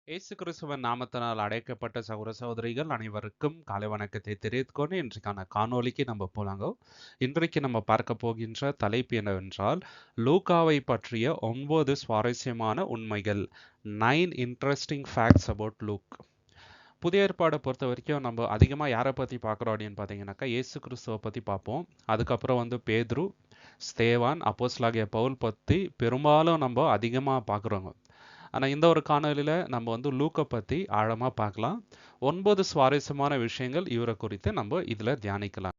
இயேசு கிறிஸ்துவின் நாமத்தினால் அழைக்கப்பட்ட சகோதர சகோதரிகள் அனைவருக்கும் காலை வணக்கத்தை தெரிவித்துக்கொண்டு இன்றைக்கான காணொளிக்கு நம்ம போலாங்க. இன்றைக்கு நம்ம பார்க்க போகின்ற தலைப்பு என்னவென்றால், லூக்காவை பற்றிய 9 சுவாரஸ்யமான உண்மைகள். 9 இன்ட்ரெஸ்டிங் ஃபேக்ட்ஸ் அபவுட் லூக். புதிய ஏற்பாடை பொறுத்த வரைக்கும் நம்ம அதிகமாக யாரை பற்றி பார்க்குறோம் அப்படின்னு பார்த்தீங்கன்னாக்கா, இயேசு கிறிஸ்துவை பற்றி பார்ப்போம். அதுக்கப்புறம் பேதுரு, ஸ்தேவான், அப்போஸ்தலனாகிய பவுல் பற்றி பெரும்பாலும் நம்ம அதிகமாக பார்க்குறோங்க. ஆனால் இந்த ஒரு காணொலியில் நம்ம லூக்கை பற்றி ஆழமாக பார்க்கலாம். 9 சுவாரஸ்யமான விஷயங்கள் இவரை குறித்து நம்ம இதில் தியானிக்கலாம்.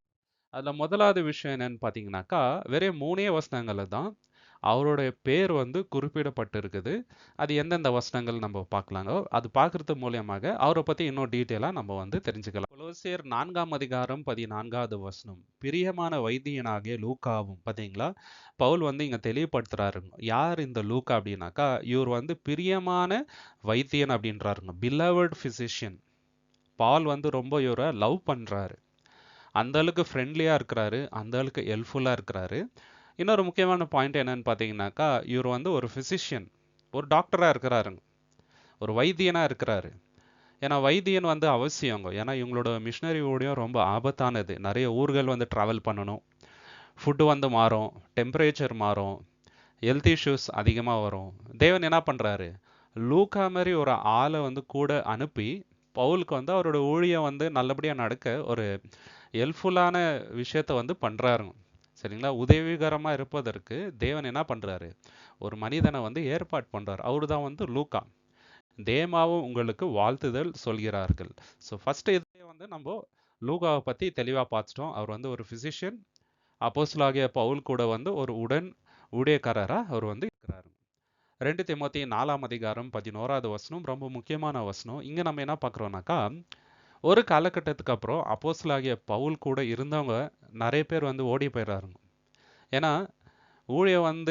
அதில் முதலாவது விஷயம் என்னன்னு பார்த்தீங்கன்னாக்கா, வெறும் 3 வசனங்களில் தான் அவருடைய பேர் குறிப்பிடப்பட்டு இருக்குது. அது எந்தெந்த வசனங்கள் நம்ம பார்க்கலாங்க. அது பார்க்கறது மூலியமாக அவரை பற்றி இன்னும் டீட்டெயிலாக நம்ம தெரிஞ்சுக்கலாம். கொலோசியர் 4ஆம் அதிகாரம் 14வது வசனம். பிரியமான வைத்தியனாகிய லூக்காவும். பார்த்தீங்களா, பவுல் இங்க தெளிவுபடுத்துறாருங்க. யார் இந்த லூக்கா அப்படின்னாக்கா, இவர் பிரியமான வைத்தியன் அப்படின்றாருங்க. Beloved physician. பால் ரொம்ப இவரை லவ் பண்றாரு. அந்த அளவுக்கு ஃப்ரெண்ட்லியாக இருக்கிறாரு, அந்த அளவுக்கு ஹெல்ப்ஃபுல்லாக இருக்கிறாரு. இன்னொரு முக்கியமான பாயிண்ட் என்னன்னு பார்த்தீங்கன்னாக்கா, இவர் ஒரு ஃபிசிஷியன், ஒரு டாக்டராக இருக்கிறாருங்க, ஒரு வைத்தியனாக இருக்கிறாரு. ஏன்னா வைத்தியன் அவசியங்க. ஏன்னா இவங்களோட மிஷினரி ஊழியம் ரொம்ப ஆபத்தானது. நிறைய ஊர்கள் ட்ராவல் பண்ணணும், ஃபுட்டு மாறும், டெம்பரேச்சர் மாறும், ஹெல்த் இஷ்யூஸ் அதிகமாக வரும். தேவன் என்ன பண்ணுறாரு, லூக்கா மாதிரி ஒரு ஆளை கூட அனுப்பி பவுலுக்கு அவரோட ஊழியம் நல்லபடியாக நடக்க ஒரு ஹெல்ப்ஃபுல்லான விஷயத்த பண்ணுறாருங்க. சரிங்களா, உதவிகரமாக இருப்பதற்கு தேவன் என்ன பண்ணுறாரு, ஒரு மனிதனை ஏற்பாடு பண்ணுறாரு. அவரு தான் லூக்கா. தேமாவும் உங்களுக்கு வாழ்த்துதல் சொல்கிறார்கள். ஸோ ஃபஸ்ட்டு இதிலே நம்ம லூகாவை பற்றி தெளிவாக பார்த்துட்டோம். அவர் ஒரு ஃபிசிஷியன். அப்போஸ்தலனாகிய பவுல் கூட ஒரு உடன் ஊழியக்காரராக அவர் இருக்கிறார். 2 தீமோத்தேயு 4ஆம் அதிகாரம் 11வது வசனம் ரொம்ப முக்கியமான வசனம். இங்கே நம்ம என்ன பார்க்குறோம்னாக்கா, ஒரு காலகட்டத்துக்கு அப்புறம் அப்போஸ்தலனாகிய பவுல் கூட இருந்தவங்க நிறைய பேர் ஓடி போயிடுறாருங்க. ஏன்னா ஊழியம்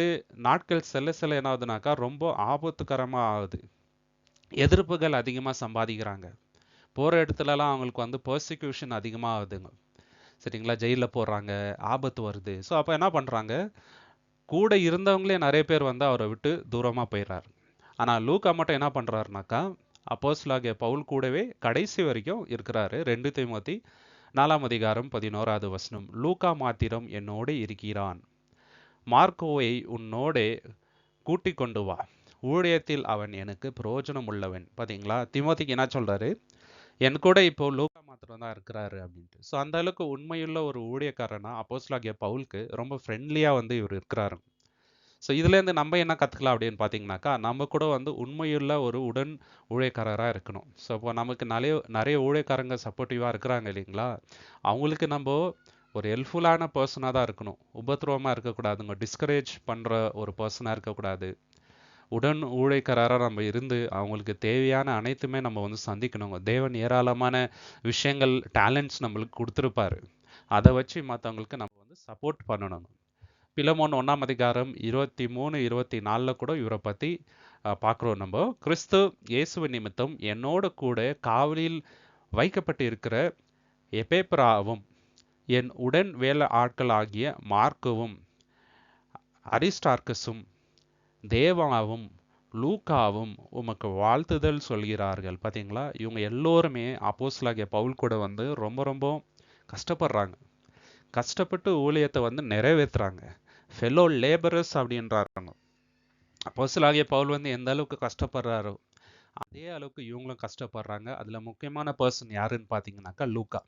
நாட்கள் செல்ல செல்ல என்ன ஆகுதுனாக்கா ரொம்ப ஆபத்துக்கரமாக ஆகுது. எதிர்ப்புகள் அதிகமாக சம்பாதிக்கிறாங்க. போகிற இடத்துலலாம் அவங்களுக்கு பர்சிக்யூஷன் அதிகமாக ஆகுதுங்க. சரிங்களா, ஜெயிலில் போடுறாங்க, ஆபத்து வருது. ஸோ அப்போ என்ன பண்ணுறாங்க, கூட இருந்தவங்களே நிறைய பேர் அவரை விட்டு தூரமாக போயிடுறாரு. ஆனால் லூக்கா மட்டும் என்ன பண்ணுறாருனாக்கா, அப்போஸ்தலனாகிய பவுல் கூடவே கடைசி வரைக்கும் இருக்கிறாரு. 2 தீமோத்தேயு 4ஆம் அதிகாரம் 11வது வசனம். லூக்கா மாத்திரம் என்னோடு இருக்கிறான், மார்க்கோவை உன்னோடே கூட்டிக் கொண்டு வா, ஊழியத்தில் அவன் எனக்கு பிரயோஜனம் உள்ளவன். பார்த்தீங்களா, தீமோத்தேயுக்கு என்ன சொல்றாரு, என் கூட இப்போ லூக்கா மாத்திரம் தான் இருக்கிறாரு அப்படின்ட்டு. ஸோ அந்த அளவுக்கு உண்மையுள்ள ஒரு ஊழியக்காரனா அப்போஸ்தலனாகிய பவுலுக்கு ரொம்ப ஃப்ரெண்ட்லியாக இவர் இருக்கிறாரு. ஸோ இதுலேருந்து நம்ம என்ன கற்றுக்கலாம் அப்படின்னு பார்த்தீங்கன்னாக்கா, நம்ம கூட உண்மையுள்ள ஒரு உடன் ஊழியக்காரராக இருக்கணும். ஸோ இப்போ நமக்கு நிறைய நிறைய ஊழியக்காரங்க சப்போர்ட்டிவாக இருக்கிறாங்க இல்லைங்களா, அவங்களுக்கு நம்ம ஒரு ஹெல்ப்ஃபுல்லான பர்சனாக தான் இருக்கணும். உபத்திரவமாக இருக்கக்கூடாதுங்க, டிஸ்கரேஜ் பண்ணுற ஒரு பர்சனாக இருக்கக்கூடாது. உடன் ஊழியக்காரராக நம்ம இருந்து அவங்களுக்கு தேவையான அனைத்துமே நம்ம சந்திக்கணுங்க. தேவன் ஏராளமான விஷயங்கள், டேலண்ட்ஸ் நம்மளுக்கு கொடுத்துருப்பாரு. அதை வச்சு மற்றவங்களுக்கு நம்ம சப்போர்ட் பண்ணணும். பிலமோன் 1ஆம் அதிகாரம் 23, 24 கூட இவரை பற்றி பார்க்குறோம். நம்ம கிறிஸ்து இயேசுவின் நிமித்தம் என்னோட கூட காவலில் வைக்கப்பட்டு இருக்கிற எபேப்ராவும், என் உடன் வேலை ஆட்களாகிய மார்க்குவும், அரிஸ்டார்கஸும், தேவாவும், லூக்காவும் உமக்கு வாழ்த்துதல் சொல்கிறார்கள். பார்த்தீங்களா, இவங்க எல்லோருமே அப்போஸ்தலனாகிய பவுல் கூட ரொம்ப ரொம்ப கஷ்டப்படுறாங்க. கஷ்டப்பட்டு ஊழியத்தை நிறைவேற்றுறாங்க. ஃபெலோ லேபரர்ஸ் அப்படின்றாங்க. அப்போஸ்தலனாகிய பவுல் எந்த அளவுக்கு கஷ்டப்படுறாரோ அதே அளவுக்கு இவங்களும் கஷ்டப்படுறாங்க. அதில் முக்கியமான பர்சன் யாருன்னு பார்த்தீங்கன்னாக்கா லூக்கா.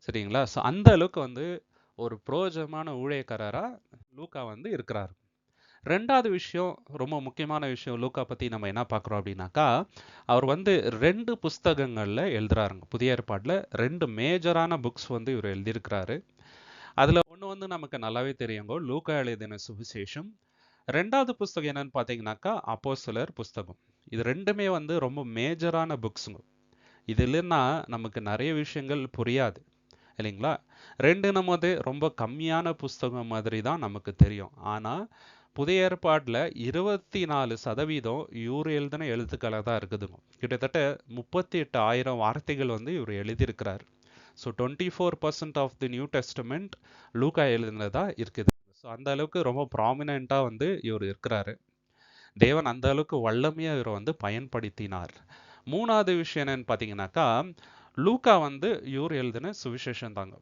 சரிங்களா, ஸோ அந்த அளவுக்கு ஒரு பிரயோஜனமான ஊழியக்காரராக லூக்கா இருக்கிறார். ரெண்டாவது விஷயம், ரொம்ப முக்கியமான விஷயம் லூக்கா பற்றி நம்ம என்ன பார்க்குறோம் அப்படின்னாக்கா, அவர் 2 புஸ்தகங்களில் எழுதுறாருங்க. புதிய ஏற்பாட்டில் 2 மேஜரான புக்ஸ் இவர் எழுதியிருக்கிறாரு. அதில் ஒன்று நமக்கு நல்லாவே தெரியுங்க, லூக்கா எழுதின சுவிசேஷம். ரெண்டாவது புஸ்தகம் என்னன்னு பார்த்தீங்கன்னாக்கா, அப்போஸ்தலர் புஸ்தகம். இது ரெண்டுமே ரொம்ப மேஜரான புக்ஸுங்க. இது இல்லைன்னா நமக்கு நிறைய விஷயங்கள் புரியாது இல்லைங்களா. ரெண்டு நம்ம ரொம்ப கம்மியான புஸ்தகம் மாதிரி தான் நமக்கு தெரியும். ஆனால் புதிய ஏற்பாட்டில் 24% இவர் எழுதின எழுத்துக்களை தான் இருக்குதுங்க. கிட்டத்தட்ட 38,000 வார்த்தைகள் இவர் எழுதியிருக்கிறார். So 24% of the New Testament லூக்கா எழுதினதா இருக்குது. ஸோ அந்த அளவுக்கு ரொம்ப ப்ராமினெண்ட்டாக இவர் இருக்கிறாரு. தேவன் அந்த அளவுக்கு வல்லமையா இவரை வந்து பயன்படுத்தினார். மூணாவது விஷயம் என்னன்னு பார்த்தீங்கன்னாக்கா, லூக்கா வந்து இவர் எழுதின சுவிசேஷம் தாங்க.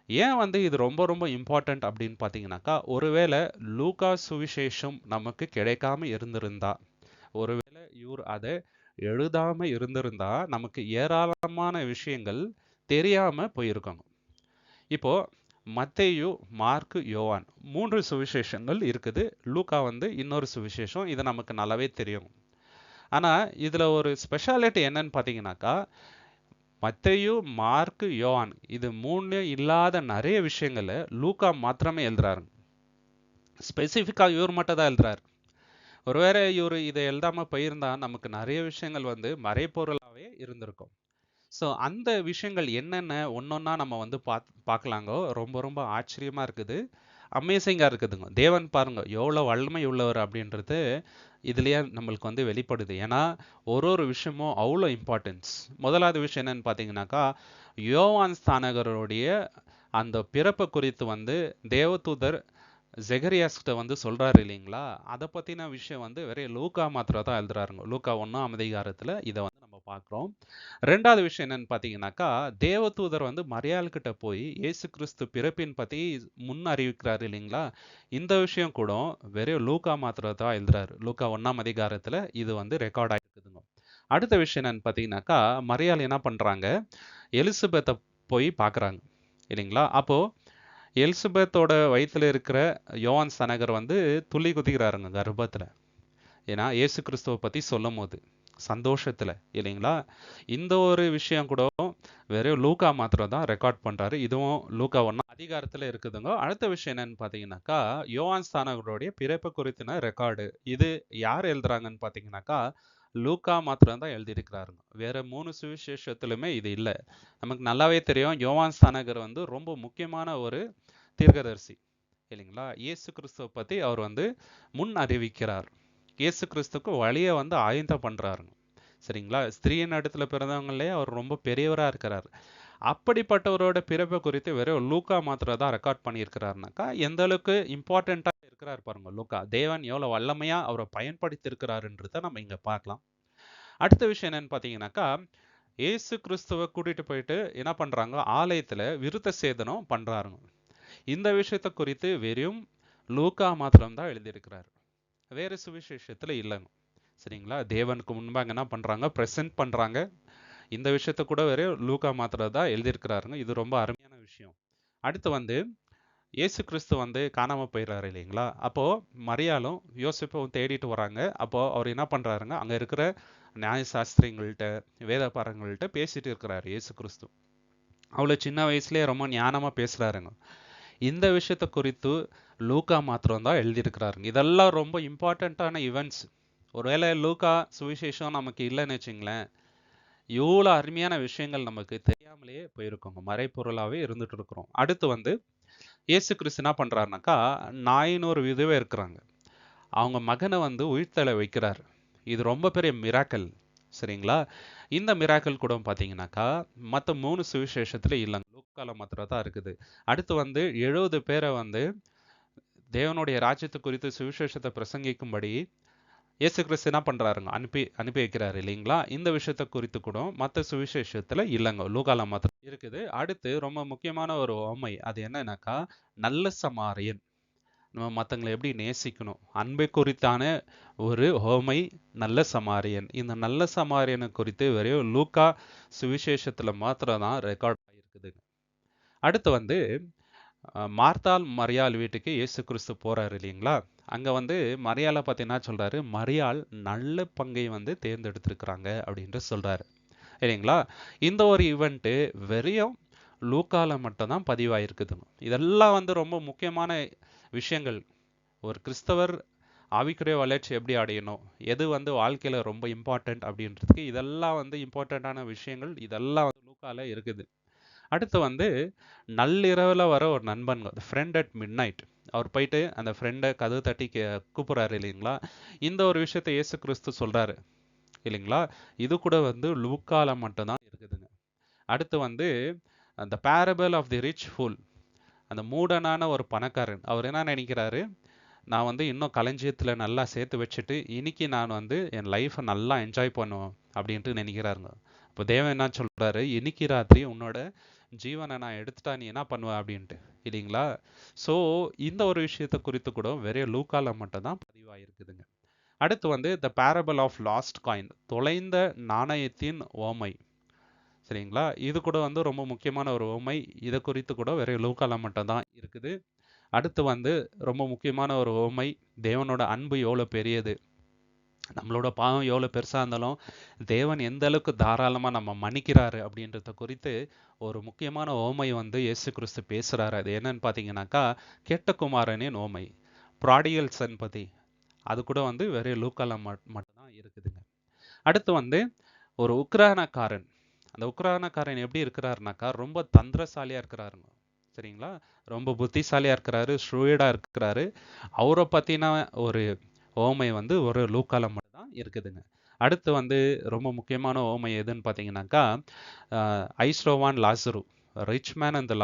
ஏன் வந்து இது ரொம்ப ரொம்ப இம்பார்ட்டன்ட் அப்படின்னு பார்த்தீங்கன்னாக்கா, ஒருவேளை லூக்கா சுவிசேஷம் நமக்கு கிடைக்காம இருந்திருந்தா, ஒருவேளை இவர் அதை எழுதாம இருந்திருந்தா, நமக்கு ஏராளமான விஷயங்கள் தெரியாம போயிருக்கும். இப்போ மத்தேயு, மார்க்கு, யோவான் 3 சுவிசேஷங்கள் இருக்குது. லூக்கா வந்து இன்னொரு சுவிசேஷம். இது நமக்கு நல்லாவே தெரியும். ஆனா இதுல ஒரு ஸ்பெஷாலிட்டி என்னன்னு பார்த்தீங்கன்னாக்கா, மத்தேயு, மார்க்கு, யோவான் இது 3 இல்லாத நிறைய விஷயங்களை லூக்கா மாத்திரமே எழுதுறாரு. ஸ்பெசிஃபிக்கா இவர் மட்டும் தான் எழுதுறாரு. ஒருவேளை இவர் இதை எழுதாம போயிருந்தா நமக்கு நிறைய விஷயங்கள் வந்து மறைபொருளாவே இருந்திருக்கும். ஸோ அந்த விஷயங்கள் என்னென்ன ஒன்னொன்னா நம்ம வந்து பார்க்கலாங்க. ரொம்ப ரொம்ப ஆச்சரியமா இருக்குது, அமேசிங்கா இருக்குதுங்க. தேவன் பாருங்க எவ்வளோ வல்லமை உள்ளவர் அப்படின்றது இதுலயே நம்மளுக்கு வந்து வெளிப்படுது. ஏன்னா ஒரு விஷயமும் அவ்வளோ இம்பார்ட்டன்ஸ். முதலாவது விஷயம் என்னன்னு பார்த்தீங்கன்னாக்கா, யோவான் ஸ்நானகருடைய அந்த பிறப்பு குறித்து வந்து தேவதூதர் ஜெகரியாஸ்கிட்ட வந்து சொல்றாரு இல்லைங்களா, அதை பத்தின விஷயம் வந்து வெறும் லூக்கா மாத்திரம் தான் எழுதுறாருங்க. லூக்கா 1ஆம் அதிகாரத்துல இதை வந்து நம்ம பார்க்கிறோம். ரெண்டாவது விஷயம் என்னன்னு பார்த்தீங்கன்னாக்கா, தேவதூதர் வந்து மரியாள் கிட்ட போய் இயேசு கிறிஸ்து பிறப்பின் பத்தி முன் அறிவிக்கிறாரு இல்லைங்களா, இந்த விஷயம் கூட வெறும் லூக்கா மாத்திரம் தான் எழுதுறாரு. லூக்கா 1ஆம் அதிகாரத்துல இது வந்து ரெக்கார்ட் ஆகிருக்குதுங்க. அடுத்த விஷயம் என்னன்னு பார்த்தீங்கன்னாக்கா, மரியாள் என்ன பண்றாங்க, எலிசபெத்தை போய் பார்க்குறாங்க இல்லைங்களா. அப்போ எலிசபெத்தோட வயித்துல இருக்கிற யோவான் ஸ்நானகர் வந்து துள்ளி குதிக்கிறாருங்க கர்ப்பத்துல. ஏன்னா இயேசு கிறிஸ்துவை பத்தி சொல்லும் போது சந்தோஷத்துல இல்லைங்களா. இந்த ஒரு விஷயம் கூட வெறும் லூக்கா மாத்திரம் தான் ரெக்கார்ட் பண்றாரு. இதுவும் லூக்கா 1 அதிகாரத்துல இருக்குதுங்க. அடுத்த விஷயம் என்னன்னு பாத்தீங்கன்னாக்கா, யோவான் ஸ்நானகருடைய பிறப்பு குறித்தின ரெக்கார்டு இது யார் எழுதுறாங்கன்னு பாத்தீங்கன்னாக்கா, லூக்கா மாத்திரம் தான் எழுதியிருக்கிறாருங்க. வேற 3 சுவிசேஷத்திலுமே இது இல்லை. நமக்கு நல்லாவே தெரியும் யோவான் ஸ்நானகர் வந்து ரொம்ப முக்கியமான ஒரு தீர்க்கதரிசி இல்லைங்களா. இயேசு கிறிஸ்துவை பத்தி அவர் வந்து முன் அறிவிக்கிறார். இயேசு கிறிஸ்துக்கு வழியை வந்து ஆயத்தம் பண்றாருங்க. சரிங்களா. ஸ்திரீயின் இடத்துல பிறந்தவங்களே அவர் ரொம்ப பெரியவரா இருக்கிறார். அப்படிப்பட்டவரோட பிறப்பை குறித்து வெறும் லூக்கா மாத்திரம் தான் ரெக்கார்ட் பண்ணியிருக்கிறாருனாக்கா, எந்த அளவுக்கு இம்பார்ட்டண்டா இருக்கிறார் பாருங்க லூக்கா. தேவன் எவ்வளவு வல்லமையா அவரை பயன்படுத்தி இருக்கிறாருன்றத நம்ம இங்க பார்க்கலாம். அடுத்த விஷயம் என்னன்னு பாத்தீங்கன்னாக்கா, இயேசு கிறிஸ்துவை கூட்டிட்டு போயிட்டு என்ன பண்றாங்க, ஆலயத்துல விருத்த சேதனம் பண்றாருங்க. இந்த விஷயத்தை குறித்து வெறும் லூக்கா மாத்திரம் தான் எழுதியிருக்கிறார். வேற சுவிசேஷத்துல இல்லைங்க. சரிங்களா. தேவனுக்கு முன்பாக என்ன பண்றாங்க, பிரசன்ட் பண்றாங்க. இந்த விஷயத்த கூட வேற லூக்கா மாத்திரம் தான் எழுதியிருக்கிறாருங்க. இது ரொம்ப அருமையான விஷயம். அடுத்து வந்து இயேசு கிறிஸ்து வந்து காணாம போயிடுறாரு இல்லைங்களா. அப்போ மரியாளும் யோசிப்பும் தேடிட்டு வராங்க. அப்போ அவர் என்ன பண்றாருங்க, அங்க இருக்கிற நியாய சாஸ்திரிங்கள்ட்ட வேதபாரங்கள்ட்ட பேசிட்டு இருக்கிறாரு இயேசு கிறிஸ்து. அவ்வளவு சின்ன வயசுலயே ரொம்ப ஞானமா பேசுறாருங்க. இந்த விஷயத்தை குறித்து லூக்கா மாத்திரம் தான் எழுதியிருக்கிறாருங்க. இதெல்லாம் ரொம்ப இம்பார்ட்டண்ட்டான ஈவெண்ட்ஸ். ஒருவேளை லூக்கா சுவிசேஷம் நமக்கு இல்லைன்னு வச்சுங்களேன், இவ்வளோ அருமையான விஷயங்கள் நமக்கு தெரியாமலேயே போயிருக்கோங்க. மறைப்பொருளாவே இருந்துட்டு இருக்கிறோம். அடுத்து வந்து இயேசு கிறிஸ்து என்ன பண்றாருனாக்கா, நாயின்னு ஒரு விதவை இருக்கிறாங்க. அவங்க மகனை வந்து உயிர்த்தெழ வைக்கிறார். இது ரொம்ப பெரிய மிராக்கல். சரிங்களா. இந்த மிராக்கல் கூட பார்த்தீங்கன்னாக்கா மற்ற 3 சுவிசேஷத்துல இல்லைங்க. லூக்கால மாத்திரம் தான் இருக்குது. அடுத்து வந்து 70 பேரை வந்து தேவனுடைய ராஜ்யத்தை குறித்து சுவிசேஷத்தை பிரசங்கிக்கும்படி இயேசு கிறிஸ்து என்ன பண்றாருங்க, அனுப்பி அனுப்பி வைக்கிறாரு இல்லைங்களா. இந்த விஷயத்தை குறித்து கூட மற்ற சுவிசேஷத்துல இல்லைங்க, லூக்கால மாத்திரம் இருக்குது. அடுத்து ரொம்ப முக்கியமான ஒரு உவமை, அது என்னன்னாக்கா, நல்ல சமாரியன். நம்ம மற்றவங்களை எப்படி நேசிக்கணும், அன்பை குறித்தான ஒரு உவமை நல்ல சமாரியன். இந்த நல்ல சமாரியனை குறித்து வெறும் லூக்கா சுவிசேஷத்துல மாத்திரம் தான் ரெக்கார்ட் ஆகிருக்குது. அடுத்து வந்து மார்த்தாள் மரியாள் வீட்டுக்கு இயேசு கிறிஸ்து போறாரு இல்லைங்களா. அங்க வந்து மரியாளை பத்தி என்ன சொல்றாரு, மரியாள் நல்ல பங்கை வந்து தேர்ந்தெடுத்திருக்கிறாங்க அப்படின்ட்டு சொல்றாரு இல்லைங்களா. இந்த ஒரு ஈவெண்ட்டு வெறும் லூக்கால மட்டும் தான் பதிவாயிருக்குது. இதெல்லாம் வந்து ரொம்ப முக்கியமான விஷயங்கள். ஒரு கிறிஸ்தவர் ஆவிக்குரிய வளர்ச்சி எப்படி அடையணும், எது வந்து வாழ்க்கையில ரொம்ப இம்பார்ட்டன்ட் அப்படின்றதுக்கு இதெல்லாம் வந்து இம்பார்ட்டண்டான விஷயங்கள். இதெல்லாம் வந்து லூக்கால இருக்குது. அடுத்து வந்து நள்ளிரவுல வர ஒரு நண்பன், ஃப்ரெண்ட் அட் மிட் நைட். அவர் போயிட்டு அந்த ஃப்ரெண்டை கதவு தட்டி கூப்பிடுறாரு இல்லைங்களா. இந்த ஒரு விஷயத்தை இயேசு கிறிஸ்து சொல்றாரு இல்லைங்களா. இது கூட வந்து லூக்கால மட்டும்தான் இருக்குதுங்க. அடுத்து வந்து அந்த parable of the rich fool, அந்த மூடனான ஒரு பணக்காரன் அவர் என்ன நினைக்கிறாரு, நான் வந்து இன்னும் களஞ்சியத்துல நல்லா சேர்த்து வச்சுட்டு இன்னைக்கு நான் வந்து என் லைஃப்பை நல்லா என்ஜாய் பண்ணுவேன் அப்படின்ட்டு நினைக்கிறாருங்க. இப்போ தேவன் என்ன சொல்றாரு, இன்னைக்கு ராத்திரி உன்னோட ஜீவனை நான் எடுத்துட்டா நீ என்ன பண்ணுவ அப்படின்ட்டு, இல்லைங்களா? ஸோ இந்த ஒரு விஷயத்தை குறித்து கூட வெறும் லூக்கால மட்டும் தான் பதிவாயிருக்குதுங்க. அடுத்து வந்து the parable of lost coin, தொலைந்த நாணயத்தின் ஓமை. சரிங்களா? இது கூட வந்து ரொம்ப முக்கியமான ஒரு உவமை. இதை குறித்து கூட வெறும் லூக்கால மட்டும் தான் இருக்குது. அடுத்து வந்து ரொம்ப முக்கியமான ஒரு உவமை, தேவனோட அன்பு எவ்வளோ பெரியது, நம்மளோட பாவம் எவ்வளோ பெருசாக இருந்தாலும் தேவன் எந்த அளவுக்கு தாராளமாக நம்ம மன்னிக்கிறாரு அப்படின்றத குறித்து ஒரு முக்கியமான உவமை வந்து இயேசு கிறிஸ்து பேசுகிறாரு. அது என்னன்னு பார்த்தீங்கன்னாக்கா, கெட்ட குமாரனின் உவமை, ப்ராடிகல் சன் பற்றி. அது கூட வந்து வெறும் லூக்கால மட்டும்தான் இருக்குதுங்க. அடுத்து வந்து ஒரு உக்ரானக்காரன். அந்த உக்ரானக்காரன் எப்படி இருக்கிறாருனாக்கா, ரொம்ப தந்திரசாலியாக இருக்கிறாருங்க. சரிங்களா? ரொம்ப புத்திசாலியாக இருக்கிறாரு, ஷ்ரூயடாக இருக்கிறாரு. அவரை பற்றின ஒரு ஓமை வந்து ஒரு லூக்கால மட்டும் தான் இருக்குதுங்க. அடுத்து வந்து ரொம்ப முக்கியமான ஓமை எதுன்னு பார்த்தீங்கன்னாக்கா, ஐஸ்ரோவான் லாசரு, ரிச் மேன் அண்ட்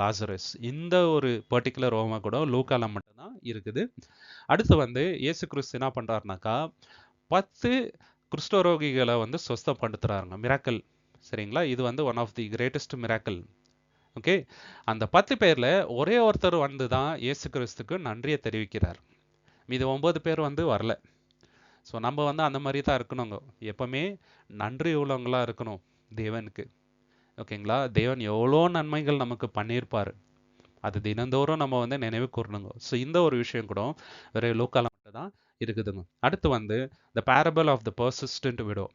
லாசரஸ். இந்த ஒரு பர்டிகுலர் ஓமை கூட லூக்கால மட்டும்தான் இருக்குது. அடுத்து வந்து இயேசு கிறிஸ்து என்ன பண்ணுறாருனாக்கா, 10 குஷ்டரோகிகளை வந்து சொஸ்தப்படுத்துறாருங்க, மிராக்கல். சரிங்களா? இது வந்து one of the greatest miracle. Okay, அந்த 10 பேர்ல ஒரே ஒருத்தர் வந்து தான் இயேசு கிறிஸ்துக்கு நன்றியை தெரிவிக்கிறார். மீது 9 பேர் வந்து வரல. ஸோ நம்ம வந்து அந்த மாதிரி தான் இருக்கணுங்க, எப்பவுமே நன்றி உள்ளவங்களா இருக்கணும் தேவனுக்கு. ஓகேங்களா? தேவன் எவ்வளோ நன்மைகள் நமக்கு பண்ணியிருப்பாரு, அது தினந்தோறும் நம்ம வந்து நினைவு கூறணுங்க. ஸோ இந்த ஒரு விஷயம் கூட வேற லோக்கால மட்டும் தான் இருக்குதுங்க. அடுத்து வந்து the parable of the persistent widow,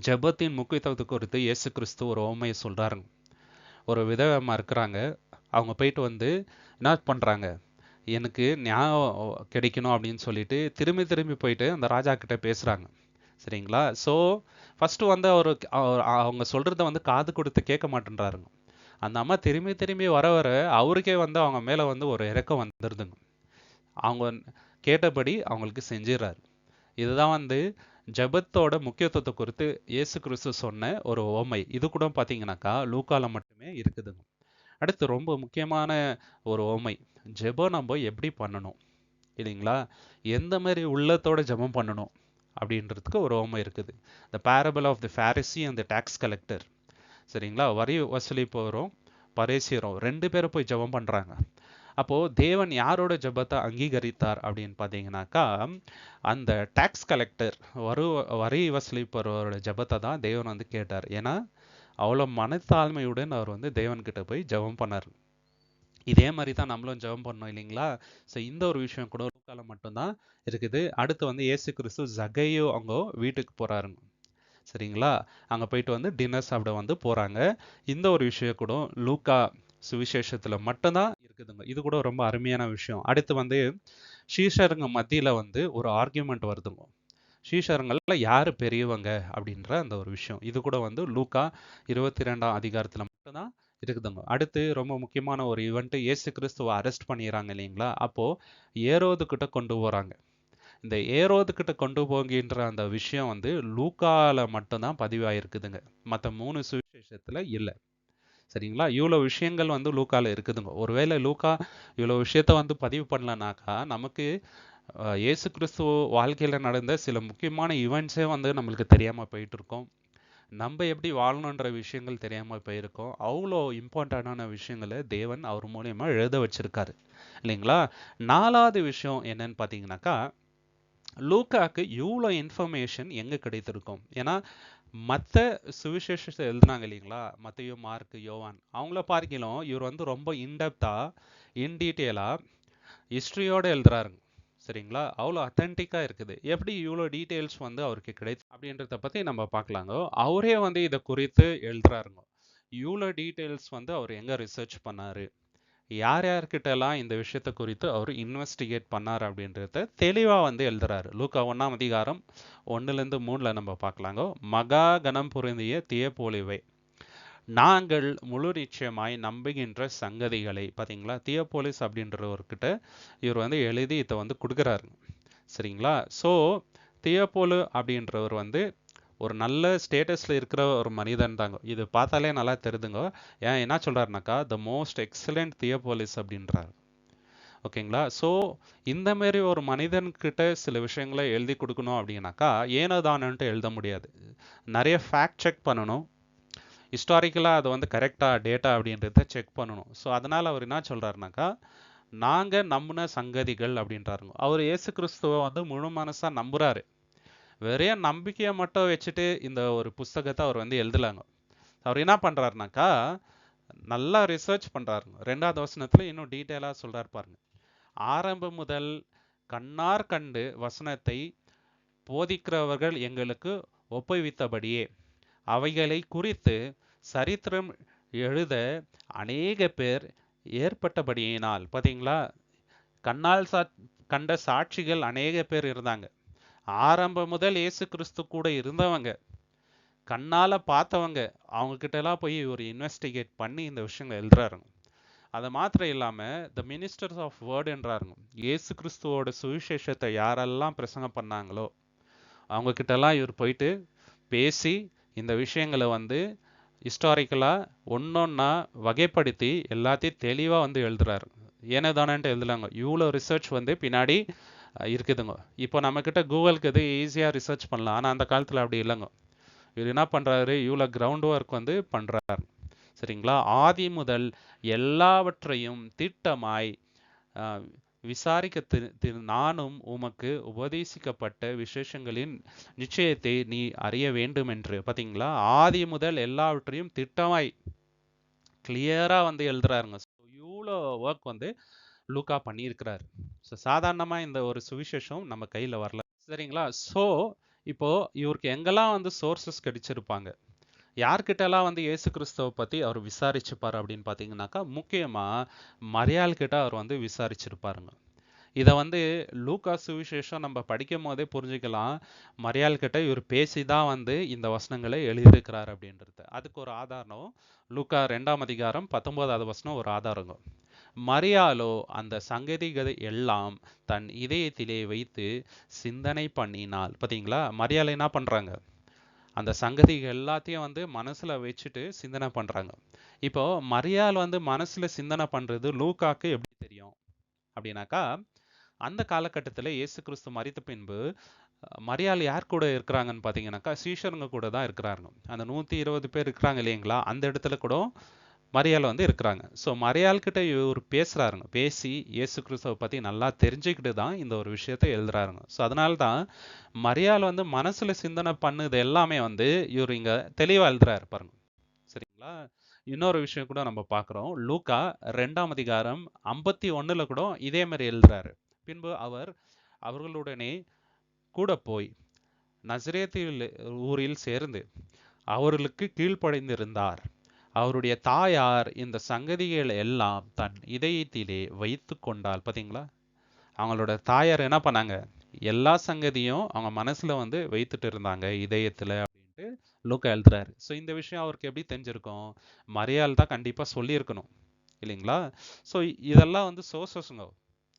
ஜெபத்தின் முக்கியத்துவத்தை குறித்து இயேசு கிறிஸ்து ஒரு உவமையை சொல்றாருங்க. ஒரு விதவமா இருக்கிறாங்க, அவங்க போயிட்டு வந்து என்ன பண்ணுறாங்க, எனக்கு ஞாபகம் கிடைக்கணும் அப்படின்னு சொல்லிட்டு திரும்பி திரும்பி போயிட்டு அந்த ராஜா கிட்ட பேசுகிறாங்க. சரிங்களா? ஸோ ஃபஸ்ட்டு வந்து அவங்க சொல்கிறத வந்து காது கொடுத்து கேட்க மாட்டேன்றாருங்க. அந்த அம்மா திரும்பி திரும்பி வர வர அவருக்கே வந்து அவங்க மேலே வந்து ஒரு இறக்கம் வந்துடுதுங்க. அவங்க கேட்டபடி அவங்களுக்கு செஞ்சிடறாரு. இதுதான் வந்து ஜெபத்தோட முக்கியத்துவத்தை குறித்து இயேசு கிறிஸ்து சொன்ன ஒரு உவமை. இது கூட பார்த்தீங்கன்னாக்கா லூக்கால மட்டுமே இருக்குதுங்க. அடுத்து ரொம்ப முக்கியமான ஒரு உவமை, ஜெபம் நம்ம எப்படி பண்ணணும், இல்லைங்களா? எந்த மாதிரி உள்ளத்தோட ஜெபம் பண்ணணும் அப்படின்றதுக்கு ஒரு உவமை இருக்குது. The parable of the Pharisee and the tax collector. சரிங்களா? வரி வசூலிப்பவரும் பரிசேயரும் 2 பேரும் போய் ஜெபம் பண்றாங்க. அப்போ தேவன் யாரோட ஜெபத்தை அங்கீகரித்தார் அப்படின்னு பார்த்தீங்கன்னாக்கா, அந்த டாக்ஸ் கலெக்டர், வரி வசூலிப்பவரோட ஜெபத்தை தான் தேவன் வந்து கேட்டார். ஏன்னா அவ்வளோ மனத்தாழ்மையுடன் அவர் வந்து தேவன்கிட்ட போய் ஜெபம் பண்ணார். இதே மாதிரி தான் நம்மளும் ஜெபம் பண்ணோம், இல்லைங்களா? ஸோ இந்த ஒரு விஷயம் கூட லூக்கால மட்டும்தான் இருக்குது. அடுத்து வந்து இயேசு கிறிஸ்து ஜகையோ அவங்க வீட்டுக்கு போறாருங்க. சரிங்களா? அங்கே போயிட்டு வந்து டின்னர் சாப்பிட வந்து போறாங்க. இந்த ஒரு விஷயம் கூட லூக்கா சுவிசேஷத்துல மட்டும்தான் இருக்குதுங்க. இது கூட ரொம்ப அருமையான விஷயம். அடுத்து வந்து சீஷருங்க மத்தியில வந்து ஒரு ஆர்கியூமெண்ட் வருதுங்க. சீஷருங்கள்ல யாரு பெரியவங்க அப்படின்ற அந்த ஒரு விஷயம். இது கூட வந்து லூக்கா 22ஆம் அதிகாரத்துல மட்டும்தான் இருக்குதுங்க. அடுத்து ரொம்ப முக்கியமான ஒரு ஈவெண்ட், இயேசு கிறிஸ்துவை அரெஸ்ட் பண்ணிடுறாங்க, இல்லைங்களா? அப்போ ஏரோது கிட்ட கொண்டு போறாங்க. இந்த ஏரோது கிட்ட கொண்டு போகின்ற அந்த விஷயம் வந்து லூக்கால மட்டும்தான் பதிவாயிருக்குதுங்க, மற்ற 3 சுவிசேஷத்துல இல்லை. சரிங்களா? இவ்வளோ விஷயங்கள் வந்து லூக்கால இருக்குதுங்க. ஒருவேளை லூக்கா இவ்வளோ விஷயத்த வந்து பதிவு பண்ணலனாக்கா நமக்கு இயேசு கிறிஸ்து வாழ்க்கையில நடந்த சில முக்கியமான ஈவெண்ட்ஸே வந்து நம்மளுக்கு தெரியாம போயிட்டு இருக்கோம். நம்ம எப்படி வாழணுன்ற விஷயங்கள் தெரியாம போயிருக்கோம். அவ்வளோ இம்பார்ட்டண்டான விஷயங்களை தேவன் அவர் மூலியமா எழுத வச்சிருக்காரு, இல்லைங்களா? 4வது விஷயம் என்னன்னு பார்த்தீங்கன்னாக்கா, லூக்காக்கு இவ்வளோ இன்ஃபர்மேஷன் எங்கே கிடைத்திருக்கும்? ஏன்னா மற்ற சுவிசேஷத்தை எழுதுனாங்க, இல்லைங்களா? மத்தேயு, மார்க், யோவான், அவங்கள பார்க்கலாம் இவர் வந்து ரொம்ப இன்டெப்தா, இன் டீட்டெயிலா ஹிஸ்ட்ரியோட எழுதுறாருங்க. சரிங்களா? அவ்வளோ அத்தன்டிக்காக இருக்குது. எப்படி இவ்வளோ டீட்டெயில்ஸ் வந்து அவருக்கு கிடைத்து அப்படின்றத பற்றி நம்ம பார்க்கலாங்க. அவரே வந்து இதை குறித்து எழுதுறாருங்க. இவ்வளோ டீட்டெயில்ஸ் வந்து அவர் எங்கே ரிசர்ச் பண்ணாரு, யார் யார்கிட்டலாம் இந்த விஷயத்தை குறித்து அவர் இன்வெஸ்டிகேட் பண்ணார் அப்படின்றத தெளிவாக வந்து எழுதுறாரு. லூக்கா 1ஆம் அதிகாரம் 1லேருந்து 3 நம்ம பார்க்கலாங்க. மகா கணம் பொருந்திய தியப்போலிவை, நாங்கள் முழு நிச்சயமாய் நம்புகின்ற சங்கதிகளை. பார்த்தீங்களா? தியோபோலிஸ் அப்படின்றவர்கிட்ட இவர் வந்து எழுதி இதை வந்து கொடுக்குறாரு. சரிங்களா? ஸோ தியோபோலு அப்படின்றவர் வந்து ஒரு நல்ல ஸ்டேட்டஸில் இருக்கிற ஒரு மனிதன் தாங்க. இது பார்த்தாலே நல்லா தெரிதுங்க. ஏன் என்ன சொல்கிறாருனாக்கா, த மோஸ்ட் எக்ஸலண்ட் தியோபோலிஸ் அப்படின்றார். ஓகேங்களா? ஸோ இந்த மாரி ஒரு மனிதன்கிட்ட சில விஷயங்கள எழுதி குடுக்கணும் அப்படின்னாக்கா, ஏனோ தானோன்ட்டு எழுத முடியாது. நெறைய ஃபேக்ட் செக் பண்ணணும். ஹிஸ்டாரிக்கலா அது வந்து கரெக்ட்டா டேட்டா அப்படின்றத செக் பண்ணணும். ஸோ அதனால அவர் என்ன சொல்றாருனாக்கா, நாங்க நம்புன சங்கதிகள் அப்படின்றாருங்க. அவர் இயேசு கிறிஸ்துவ வந்து முழு மனசா நம்புறாரு. வெறும் நம்பிக்கைய மட்டும் வச்சுட்டு இந்த ஒரு புஸ்தகத்த அவர் வந்து எழுதலங்க. அவர் என்ன பண்றாருனாக்கா, நல்லா ரிசர்ச் பண்றாருங்க. 2வது வசனத்துல இன்னும் டீட்டெயிலா சொல்றாரு பாருங்க. ஆரம்பம் முதல் கண்ணார் கண்டு வசனத்தை போதிக்கிறவர்கள் எங்களுக்கு ஒப்புவித்தபடியே அவைகளை குறித்து சரித்திரம் எழுத அநேக பேர் ஏற்பட்டபடியினால் பாத்தீங்களா, கண்ணால் கண்ட சாட்சிகள் அநேக பேர் இருந்தாங்க. ஆரம்பம் முதல் இயேசு கிறிஸ்து கூட இருந்தவங்க, கண்ணால பார்த்தவங்க, அவங்க கிட்ட எல்லாம் போய் ஒரு இன்வெஸ்டிகேட் பண்ணி இந்த விஷயங்களை எழுதுறாருங்க. அது மாத்திரம் இல்லாம த மினிஸ்டர்ஸ் ஆஃப் வேர்ட் என்றாருங்க. இயேசு கிறிஸ்துவோட சுவிசேஷத்தை யாரெல்லாம் பிரசங்கம் பண்ணாங்களோ அவங்க கிட்ட எல்லாம் இவர் போயிட்டு பேசி இந்த விஷயங்களை வந்து ஹிஸ்டாரிக்கலா ஒன்னொன்னா வகைப்படுத்தி எல்லாத்தையும் தெளிவா வந்து எழுதுறாரு. ஏனோதானன்ட்டு எழுதலாங்க. இவ்வளோ ரிசர்ச் வந்து பின்னாடி இருக்குதுங்க. இப்போ நம்ம கிட்ட கூகுளுக்கு எது ஈஸியா ரிசர்ச் பண்ணலாம். ஆனா அந்த காலத்துல அப்படி இல்லைங்க. இவர் என்ன பண்றாரு, இவ்வளோ கிரவுண்ட் ஒர்க் வந்து பண்றாரு. சரிங்களா? ஆதி முதல் எல்லாவற்றையும் திட்டமாய் விசாரிக்க நானும் உமக்கு உபதேசிக்கப்பட்ட விசேஷங்களின் நிச்சயத்தை நீ அறிய வேண்டும் என்று. பாத்தீங்களா? ஆதி முதல் எல்லாவற்றையும் திட்டமாய் கிளியரா வந்து எழுதுறாருங்க. இவ்வளோ ஒர்க் வந்து லூக்கா பண்ணியிருக்கிறாரு. ஸோ சாதாரணமா இந்த ஒரு சுவிசேஷம் நம்ம கையில வரல. சரிங்களா? ஸோ இப்போ இவருக்கு எங்கெல்லாம் வந்து சோர்சஸ் கிடைச்சிருப்பாங்க, யார்கிட்டலாம் வந்து இயேசு கிறிஸ்துவ பத்தி அவர் விசாரிச்சுப்பாரு அப்படின்னு பார்த்தீங்கன்னாக்கா, முக்கியமா மரியாள் கிட்ட அவர் வந்து விசாரிச்சிருப்பாருங்க. இத வந்து லூக்கா சுவிசேஷம் நம்ம படிக்கும் போதே புரிஞ்சுக்கலாம். மரியாள் கிட்ட இவர் பேசி தான் வந்து இந்த வசனங்களை எழுதியிருக்கிறார் அப்படின்றது. அதுக்கு ஒரு ஆதாரம் லூக்கா 2ஆம் அதிகாரம் 19வது வசனம் ஒரு ஆதாரங்க. மரியாளோ அந்த சங்கதிகளை எல்லாம் தன் இதயத்திலே வைத்து சிந்தனை பண்ணினாள். பாத்தீங்களா? மரியாள் என்ன பண்றாங்க, அந்த சங்கதிகள் எல்லாத்தையும் வந்து மனசுல வச்சுட்டு சிந்தனை பண்றாங்க. இப்போ மரியாள் வந்து மனசுல சிந்தனை பண்றது லூக்காக்கு எப்படி தெரியும் அப்படின்னாக்கா, அந்த காலகட்டத்துல இயேசு கிறிஸ்து மரித்த பின்பு மரியாள் யார் கூட இருக்கிறாங்கன்னு பார்த்தீங்கன்னாக்கா, சீஷருங்க கூட தான் இருக்கிறாங்க. அந்த 120 பேர் இருக்கிறாங்க இல்லைங்களா, அந்த இடத்துல கூட மரியாள் வந்து இருக்கிறாங்க. ஸோ மரியாள் கிட்ட இவர் பேசுறாருங்க. பேசி இயேசு கிறிஸ்துவை பத்தி நல்லா தெரிஞ்சுக்கிட்டு தான் இந்த ஒரு விஷயத்தை எழுதுறாருங்க. ஸோ அதனால தான் மரியாள் வந்து மனசுல சிந்தனை பண்ணுது எல்லாமே வந்து இவர் இங்க தெளிவா எழுதுறாரு பாருங்க. சரிங்களா? இன்னொரு விஷயம் கூட நம்ம பார்க்கிறோம். லூக்கா 2ஆம் அதிகாரம் 51ல கூட இதே மாதிரி எழுதுறாரு. பின்பு அவர் அவர்களுடனே கூட போய் நசரேத்தில் ஊரில் சேர்ந்து அவர்களுக்கு கீழ்ப்படிந்திருந்தார். அவருடைய தாயார் இந்த சங்கதிகள் எல்லாம் தன் இதயத்திலே வைத்து கொண்டாள். பாத்தீங்களா? அவங்களோட தாயார் என்ன பண்ணாங்க, எல்லா சங்கதியும் அவங்க மனசுல வந்து வைத்துட்டு இருந்தாங்க இதயத்துல அப்படின்ட்டு லூக்கா எழுதுறாரு. ஸோ இந்த விஷயம் அவருக்கு எப்படி தெரிஞ்சிருக்கும், மரியாள் தான் கண்டிப்பா சொல்லியிருக்கணும் இல்லைங்களா? ஸோ இதெல்லாம் வந்து சோர்சஸ்ங்க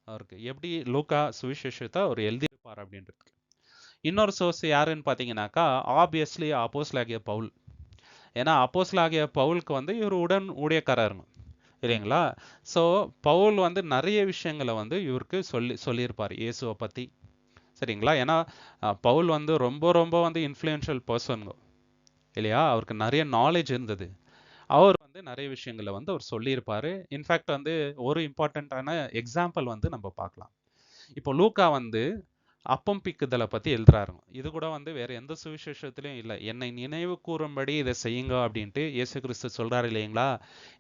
அவருக்கு, எப்படி லூக்கா சுவிசேஷத்தை அவர் எழுதியிருப்பார் அப்படின்றது. இன்னொரு சோர்ஸ் யாருன்னு பார்த்தீங்கன்னாக்கா, ஆப்வியஸ்லி அப்போஸ்தலனாகிய பவுல். ஏன்னா அப்போஸ்தலனாகிய பவுலுக்கு வந்து இவர் உடன் ஊழியக்காரருங்க இல்லைங்களா? ஸோ பவுல் வந்து நிறைய விஷயங்களை வந்து இவருக்கு சொல்லியிருப்பார் இயேசுவை பத்தி. சரிங்களா? ஏன்னா பவுல் வந்து ரொம்ப ரொம்ப வந்து இன்ஃப்ளூயன்ஷியல் பர்சனுங்க இல்லையா? அவருக்கு நிறைய நாலேஜ் இருந்தது. அவர் வந்து நிறைய விஷயங்களை வந்து அவர் சொல்லியிருப்பாரு. இன்ஃபேக்ட் வந்து ஒரு இம்பார்ட்டண்ட்டான எக்ஸாம்பிள் வந்து நம்ம பார்க்கலாம். இப்போ லூக்கா வந்து அப்பம் பிக்குதலை பத்தி எழுதுறாருங்க. இது கூட வந்து வேற எந்த சுவிசேஷத்திலையும் இல்லை. என்னை நினைவு கூறும்படி இதை செய்யுங்க அப்படின்ட்டு இயேசு கிறிஸ்து சொல்றாரு இல்லைங்களா?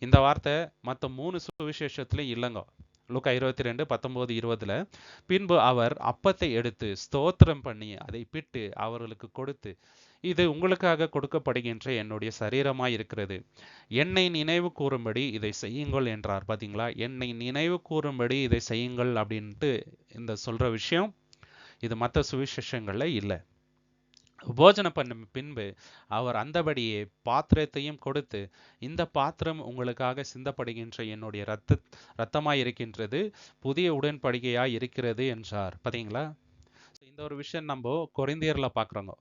இந்த வார்த்தை மற்ற 3 சுவிசேஷத்திலையும் இல்லைங்க. லூக்கா 22 19 20ல பின்பு அவர் அப்பத்தை எடுத்து ஸ்தோத்திரம் பண்ணி அதை பிட்டு அவர்களுக்கு கொடுத்து, இது உங்களுக்காக கொடுக்கப்படுகின்ற என்னுடைய சரீரமாய் இருக்கிறது, என்னை நினைவு கூறும்படி இதை செய்யுங்கள் என்றார். பாத்தீங்களா? என்னை நினைவு கூறும்படி இதை செய்யுங்கள் அப்படின்ட்டு இந்த சொல்ற விஷயம் இது மற்ற சுவிசேஷங்கள்ல இல்லை. போஜனம் பண்ணும் பின்பு அவர் அந்தபடியே பாத்திரத்தையும் கொடுத்து, இந்த பாத்திரம் உங்களுக்காக சிந்தப்படுகின்ற என்னுடைய ரத்தமாய் இருக்கின்றது, புதிய உடன்படிக்கையாய் இருக்கிறது என்றார். பாத்தீங்களா? இந்த ஒரு விஷயம் நம்ம கொரிந்தியர்ல பாக்குறோங்க.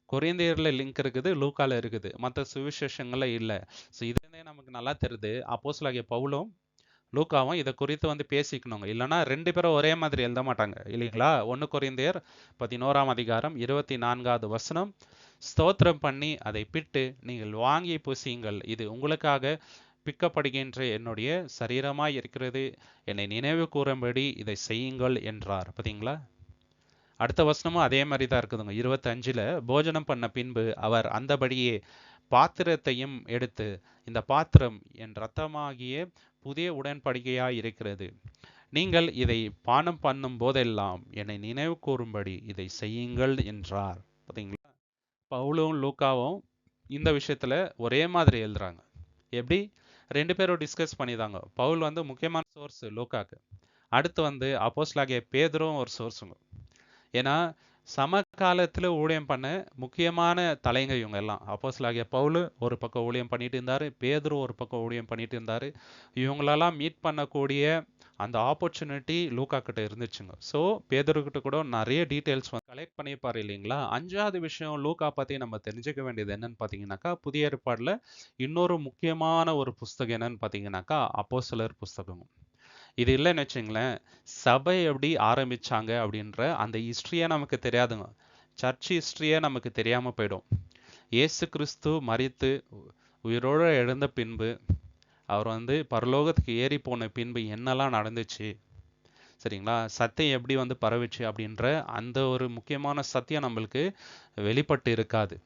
கொரிந்தியர்ல லிங்க் இருக்குது, லூக்கால இருக்குது, மற்ற சுவிசேஷங்கள்ல இல்லை. ஸோ இதுலேருந்தே நமக்கு நல்லா தெரியுது அப்போஸ்தலனாகிய பவுலும் லூக்காவும் இதை குறித்து வந்து பேசிக்கணுங்க. இல்லைன்னா 2 பேரும் ஒரே மாதிரி எழுத மாட்டாங்க இல்லைங்களா? 1 கொரிந்தியர் 11ஆம் அதிகாரம் 24வது வசனம், ஸ்தோத்திரம் பண்ணி அதை பிட்டு நீங்கள் வாங்கி புசியுங்கள், இது உங்களுக்காக பிக்கப்படுகின்ற என்னுடைய சரீரமாய் இருக்கிறது, என்னை நினைவு கூறும்படி இதை செய்யுங்கள் என்றார். பார்த்தீங்களா? அடுத்த வசனமும் அதே மாதிரி தான் இருக்குதுங்க. 25ல போஜனம் பண்ண பின்பு அவர் அந்தபடியே பாத்திரத்தையும் எடுத்து, இந்த பாத்திரம் என் இரத்தமாகிய புதிய உடன்படிக்கையாய் இருக்கிறது, நீங்கள் இதை பானம் பண்ணும் போதெல்லாம் என்னை நினைவு கூறும்படி இதை செய்யுங்கள் என்றார். பார்த்தீங்களா? பவுலும் லூக்காவும் இந்த விஷயத்துல ஒரே மாதிரி எழுதுறாங்க. எப்படி? 2 பேரும் டிஸ்கஸ் பண்ணிதாங்க. பவுல் வந்து முக்கியமான சோர்ஸ் லூக்காக்கு, அடுத்து வந்து அப்போஸ்தலனாகிய பேதுருவும் ஒரு சோர்ஸுங்க. ஏன்னா சமகாலத்தில் ஊழியம் பண்ண முக்கியமான தலைங்க இவங்க எல்லாம். அப்போஸ்தலனாகிய பவுல் ஒரு பக்கம் ஊழியம் பண்ணிட்டு இருந்தாரு, பேதுரு ஒரு பக்கம் ஊழியம் பண்ணிட்டு இருந்தாரு. இவங்களெல்லாம் மீட் பண்ணக்கூடிய அந்த ஆப்பர்ச்சுனிட்டி லூக்கா கிட்ட இருந்துச்சுங்க. ஸோ பேதுருக்கிட்ட கூட நிறைய டீட்டெயில்ஸ் கலெக்ட் பண்ணியிருப்பாரு இல்லைங்களா? 5வது விஷயம் லூக்கா பற்றி நம்ம தெரிஞ்சுக்க வேண்டியது என்னன்னு பார்த்தீங்கன்னாக்கா, புதிய ஏற்பாடில் இன்னொரு முக்கியமான ஒரு புஸ்தகம் என்னன்னு பார்த்தீங்கன்னாக்கா அப்போஸ்தலர் புஸ்தகம். இது இல்லைன்னு வச்சுங்களேன், சபை எப்படி ஆரம்பிச்சாங்க அப்படின்ற அந்த ஹிஸ்ட்ரியே நமக்கு தெரியாதுங்க. சர்ச் ஹிஸ்ட்ரியே நமக்கு தெரியாம போயிடும். இயேசு கிறிஸ்து மரித்து உயிரோடு எழுந்த பின்பு, அவர் வந்து பரலோகத்துக்கு ஏறி போன பின்பு என்னெல்லாம் நடந்துச்சு, சரிங்களா? சத்தியம் எப்படி வந்து பரவிச்சு அப்படின்ற அந்த ஒரு முக்கியமான சத்தியம் நம்மளுக்கு வெளிப்பட்டு இருக்காது.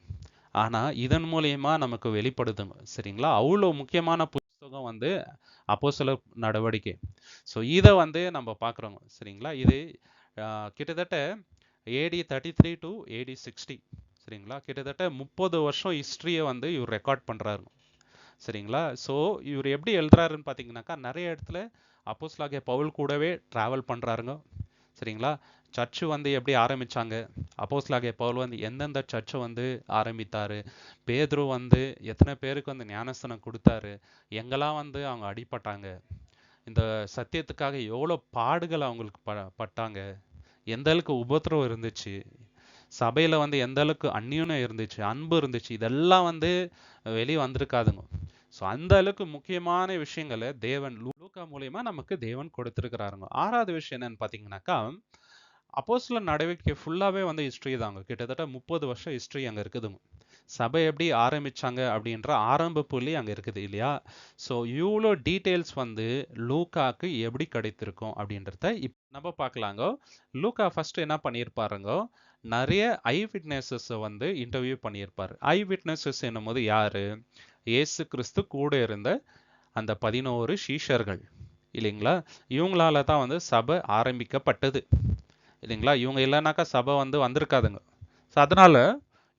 ஆனா இதன் மூலியமா நமக்கு வெளிப்படுதுங்க, சரிங்களா? அவ்வளோ முக்கியமான புத்தகம் வந்து அப்போஸ்தலர் நடவடிக்கை. ஸோ இதை வந்து நம்ம பார்க்குறோங்க, சரிங்களா? இது கிட்டத்தட்ட AD 33 டு AD 60, சரிங்களா? கிட்டத்தட்ட 30 வருஷம் ஹிஸ்ட்ரியை வந்து இவர் ரெக்கார்ட் பண்ணுறாரு, சரிங்களா? ஸோ இவர் எப்படி எழுதுறாருன்னு பார்த்தீங்கன்னாக்கா, நிறைய இடத்துல அப்போஸ்தலனாகிய பவுல் கூடவே ட்ராவல் பண்ணுறாருங்க, சரிங்களா? சர்ச்சு வந்து எப்படி ஆரம்பிச்சாங்க, அப்போஸ்தலனாகிய பவுல் வந்து எந்தெந்த சர்ச்சை வந்து ஆரம்பித்தாரு, பேதுரு வந்து எத்தனை பேருக்கு வந்து ஞானஸ்தானம் கொடுத்தாரு, எங்கெல்லாம் வந்து அவங்க அடிபட்டாங்க, இந்த சத்தியத்துக்காக எவ்வளோ பாடுகள் அவங்களுக்கு பட்டாங்க, எந்த அளவுக்கு உபத்திரவம் இருந்துச்சு, சபையில வந்து எந்த அளவுக்கு அந்நியம் இருந்துச்சு, அன்பு இருந்துச்சு, இதெல்லாம் வந்து வெளியே வந்திருக்காதுங்க. ஸோ அந்த அளவுக்கு முக்கியமான விஷயங்களை தேவன் லூக்கா மூலியமா நமக்கு தேவன் கொடுத்திருக்கிறாருங்க. 6வது விஷயம் என்னன்னு பார்த்தீங்கன்னாக்கா, அப்போஸ்தலர் நடவடிக்கை ஃபுல்லாவே வந்து ஹிஸ்ட்ரி தாங்க. கிட்டத்தட்ட 30 வருஷம் ஹிஸ்ட்ரி அங்க இருக்குதுங்க. சபை எப்படி ஆரம்பிச்சாங்க அப்படின்ற ஆரம்ப புள்ளி அங்க இருக்குது இல்லையா? ஸோ இவ்வளோ டீட்டெயில்ஸ் வந்து லூக்காக்கு எப்படி கிடைத்திருக்கும் அப்படின்றத நம்ம பார்க்கலாங்க. லூக்கா ஃபர்ஸ்ட் என்ன பண்ணியிருப்பாருங்க, நிறைய ஐ விட்னஸஸை வந்து இன்டர்வியூ பண்ணியிருப்பாரு. ஐ விட்னஸஸ் என்னும் போது யாரு? இயேசு கிறிஸ்து கூட இருந்த அந்த 11 சீஷர்கள் இல்லைங்களா? இவங்களால தான் வந்து சபை ஆரம்பிக்கப்பட்டது இல்லைங்களா? இவங்க இல்லைனாக்கா சபை வந்து வந்திருக்காதுங்க. ஸோ அதனால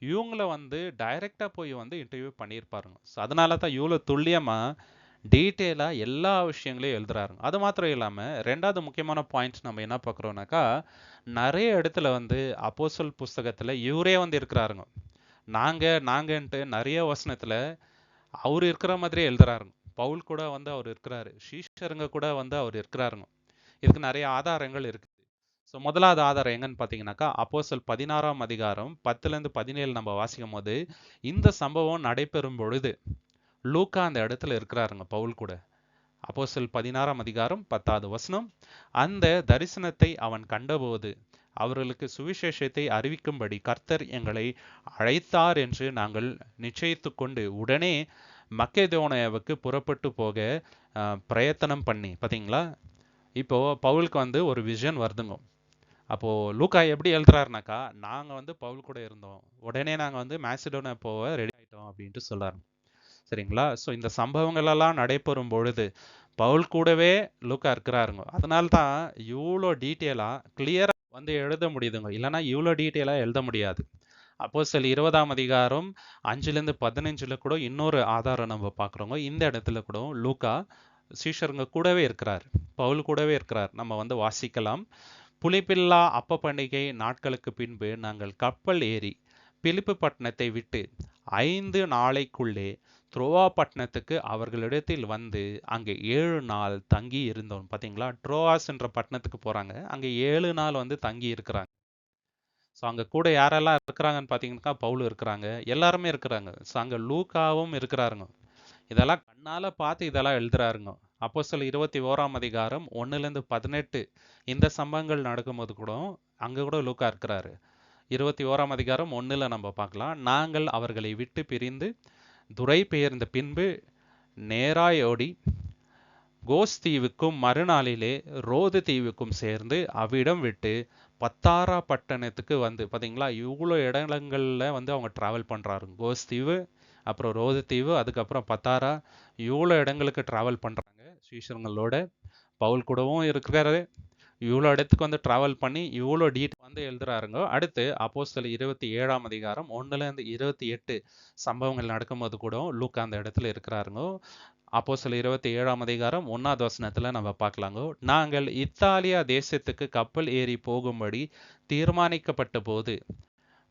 இவங்கள வந்து டைரக்டா போய் வந்து இன்டர்வியூ பண்ணியிருப்பாருங்க. ஸோ அதனால தான் இவ்வளோ துல்லியமா டீட்டெயிலாக எல்லா விஷயங்களையும் எழுதுறாருங்க. அது மாத்திரம் இல்லாமல் 2வது முக்கியமான பாயிண்ட்ஸ் நம்ம என்ன பார்க்குறோம்னாக்கா, நிறைய இடத்துல வந்து அப்போஸ்தலர் புஸ்தகத்தில் இவரே வந்து இருக்கிறாருங்க. நாங்கன்ட்டு நிறைய வசனத்தில் அவர் இருக்கிற மாதிரியே எழுதுறாருங்க. பவுல் கூட வந்து அவர் இருக்கிறாரு, சீஷருங்க கூட வந்து அவர் இருக்கிறாருங்க. இதுக்கு நிறைய ஆதாரங்கள் இருக்கு. ஸோ முதலாவது ஆதாரம் எங்கன்னு பார்த்தீங்கன்னாக்கா, அப்போஸ்தலர் 16ஆம் அதிகாரம் 10லேருந்து 17 நம்ம வாசிக்கும் போது, இந்த சம்பவம் நடைபெறும் பொழுது லூக்கா அந்த இடத்துல இருக்கிறாருங்க பவுல் கூட. அப்போஸ்தலர் 16ஆம் அதிகாரம் 10வது வசனம், அந்த தரிசனத்தை அவன் கண்டபோது அவர்களுக்கு சுவிசேஷத்தை அறிவிக்கும்படி கர்த்தர் எங்களை அழைத்தார் என்று நாங்கள் நிச்சயித்து கொண்டு உடனே மக்கெதோனியாவுக்கு புறப்பட்டு போக பிரயத்தனம் பண்ணி. பார்த்தீங்களா? இப்போ பவுலுக்கு வந்து ஒரு விஷன் வருதுங்க. அப்போ லூக்கா எப்படி எழுதுறாருனாக்கா, நாங்க வந்து பவுல் கூட இருந்தோம், உடனே நாங்க வந்து மாசிடோனியா போக ரெடி ஆயிட்டோம் அப்படின்ட்டு சொல்றாரு, சரிங்களா? ஸோ இந்த சம்பவங்கள் எல்லாம் நடைபெறும் பொழுது பவுல் கூடவே லூக்கா இருக்கிறாருங்க. அதனால தான் இவ்வளோ டீட்டெயிலாக கிளியரா வந்து எழுத முடியுதுங்க. இல்லைன்னா இவ்வளோ டீட்டெயிலாக எழுத முடியாது. அப்போஸ்தலர் 20ஆம் அதிகாரம் 5லேருந்து 15 கூட இன்னொரு ஆதாரம் நம்ம பார்க்குறோங்க. இந்த இடத்துல கூட லூக்கா சீஷருங்க கூடவே இருக்கிறார், பவுல் கூடவே இருக்கிறார். நம்ம வந்து வாசிக்கலாம். புளிப்பில்லா அப்ப பண்டிகை நாட்களுக்கு பின்பு நாங்கள் கப்பல் ஏறி பிலிப்பு பட்டணத்தை விட்டு 5 நாளைக்குள்ளே த்ரோவா பட்டணத்துக்கு அவர்களிடத்தில் வந்து அங்கே 7 நாள் தங்கி இருந்தோம். பார்த்தீங்களா? ட்ரோவாஸ் என்ற பட்டணத்துக்கு போறாங்க, அங்கே 7 நாள் வந்து தங்கி இருக்கிறாங்க. ஸோ அங்கே கூட யாரெல்லாம் இருக்கிறாங்கன்னு பார்த்தீங்கன்னாக்கா, பவுல் இருக்கிறாங்க, எல்லாருமே இருக்கிறாங்க. ஸோ அங்கே லூக்காவும் இருக்கிறாருங்க. இதெல்லாம் கண்ணால் பார்த்து இதெல்லாம் எழுதுறாருங்க. அப்போஸ்தலர் 21ஆம் அதிகாரம் 1லேருந்து 18 இந்த சம்பவங்கள் நடக்கும்போது கூட அங்க கூட லூக்கா இருக்கிறாரு. 21ஆம் அதிகாரம் 1ல நம்ம பார்க்கலாம். நாங்கள் அவர்களை விட்டு பிரிந்து துரை பெயர்ந்த பின்பு நேராய் ஓடி கோஸ் தீவுக்கும் மறுநாளிலே ரோது தீவுக்கும் சேர்ந்து அவ்விடம் விட்டு பத்தாரா பட்டணத்துக்கு வந்து பார்த்தீங்களா, இவ்வளோ இடங்கள்ல வந்து அவங்க டிராவல் பண்றாரு. கோஸ் தீவு, அப்புறம் ரோது தீவு, அதுக்கப்புறம் பத்தாரா, இவ்வளோ இடங்களுக்கு டிராவல் பண்றாங்க சீஷர்களோட. பவுல் கூடவும் இருக்கிறாரு. இவ்வளோ இடத்துக்கு வந்து டிராவல் பண்ணி இவ்வளோ வந்து எழுதுறாருங்க. அடுத்து அப்போஸ்தலர் 27ஆம் அதிகாரம் 1லேருந்து 28 சம்பவங்கள் நடக்கும்போது கூட லூக்கா அந்த இடத்துல இருக்கிறாருங்க. அப்போஸ்தலர் 27ஆம் அதிகாரம் 1வது வசனத்துல நம்ம பார்க்கலாங்க. நாங்கள் இத்தாலியா தேசத்துக்கு கப்பல் ஏறி போகும்படி தீர்மானிக்கப்பட்ட போது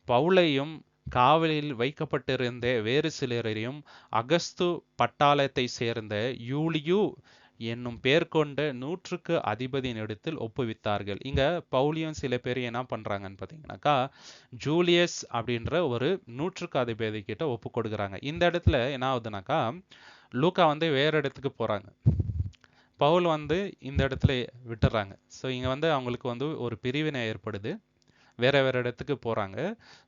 பவுலையும் காவலில் வைக்கப்பட்டிருந்த வேறு சிலரையும் அகஸ்து பட்டாளத்தை சேர்ந்த யூலியு என்னும் பேர் கொண்ட 100க்கு அதிபதியின் இடத்தில் ஒப்புவித்தார்கள். இங்க பவுலியும் சில பேர் என்ன பண்றாங்கன்னு பாத்தீங்கன்னாக்கா, ஜூலியஸ் அப்படின்ற ஒரு 100க்கு அதிபதி கிட்ட ஒப்பு கொடுக்குறாங்க. இந்த இடத்துல என்ன ஆகுதுனாக்கா, லூக்கா வந்து வேற இடத்துக்கு போறாங்க, பவுல் வந்து இந்த இடத்துல விட்டுறாங்க. ஸோ இங்க வந்து அவங்களுக்கு வந்து ஒரு பிரிவினை ஏற்படுது, வேற வேற இடத்துக்கு போறாங்க.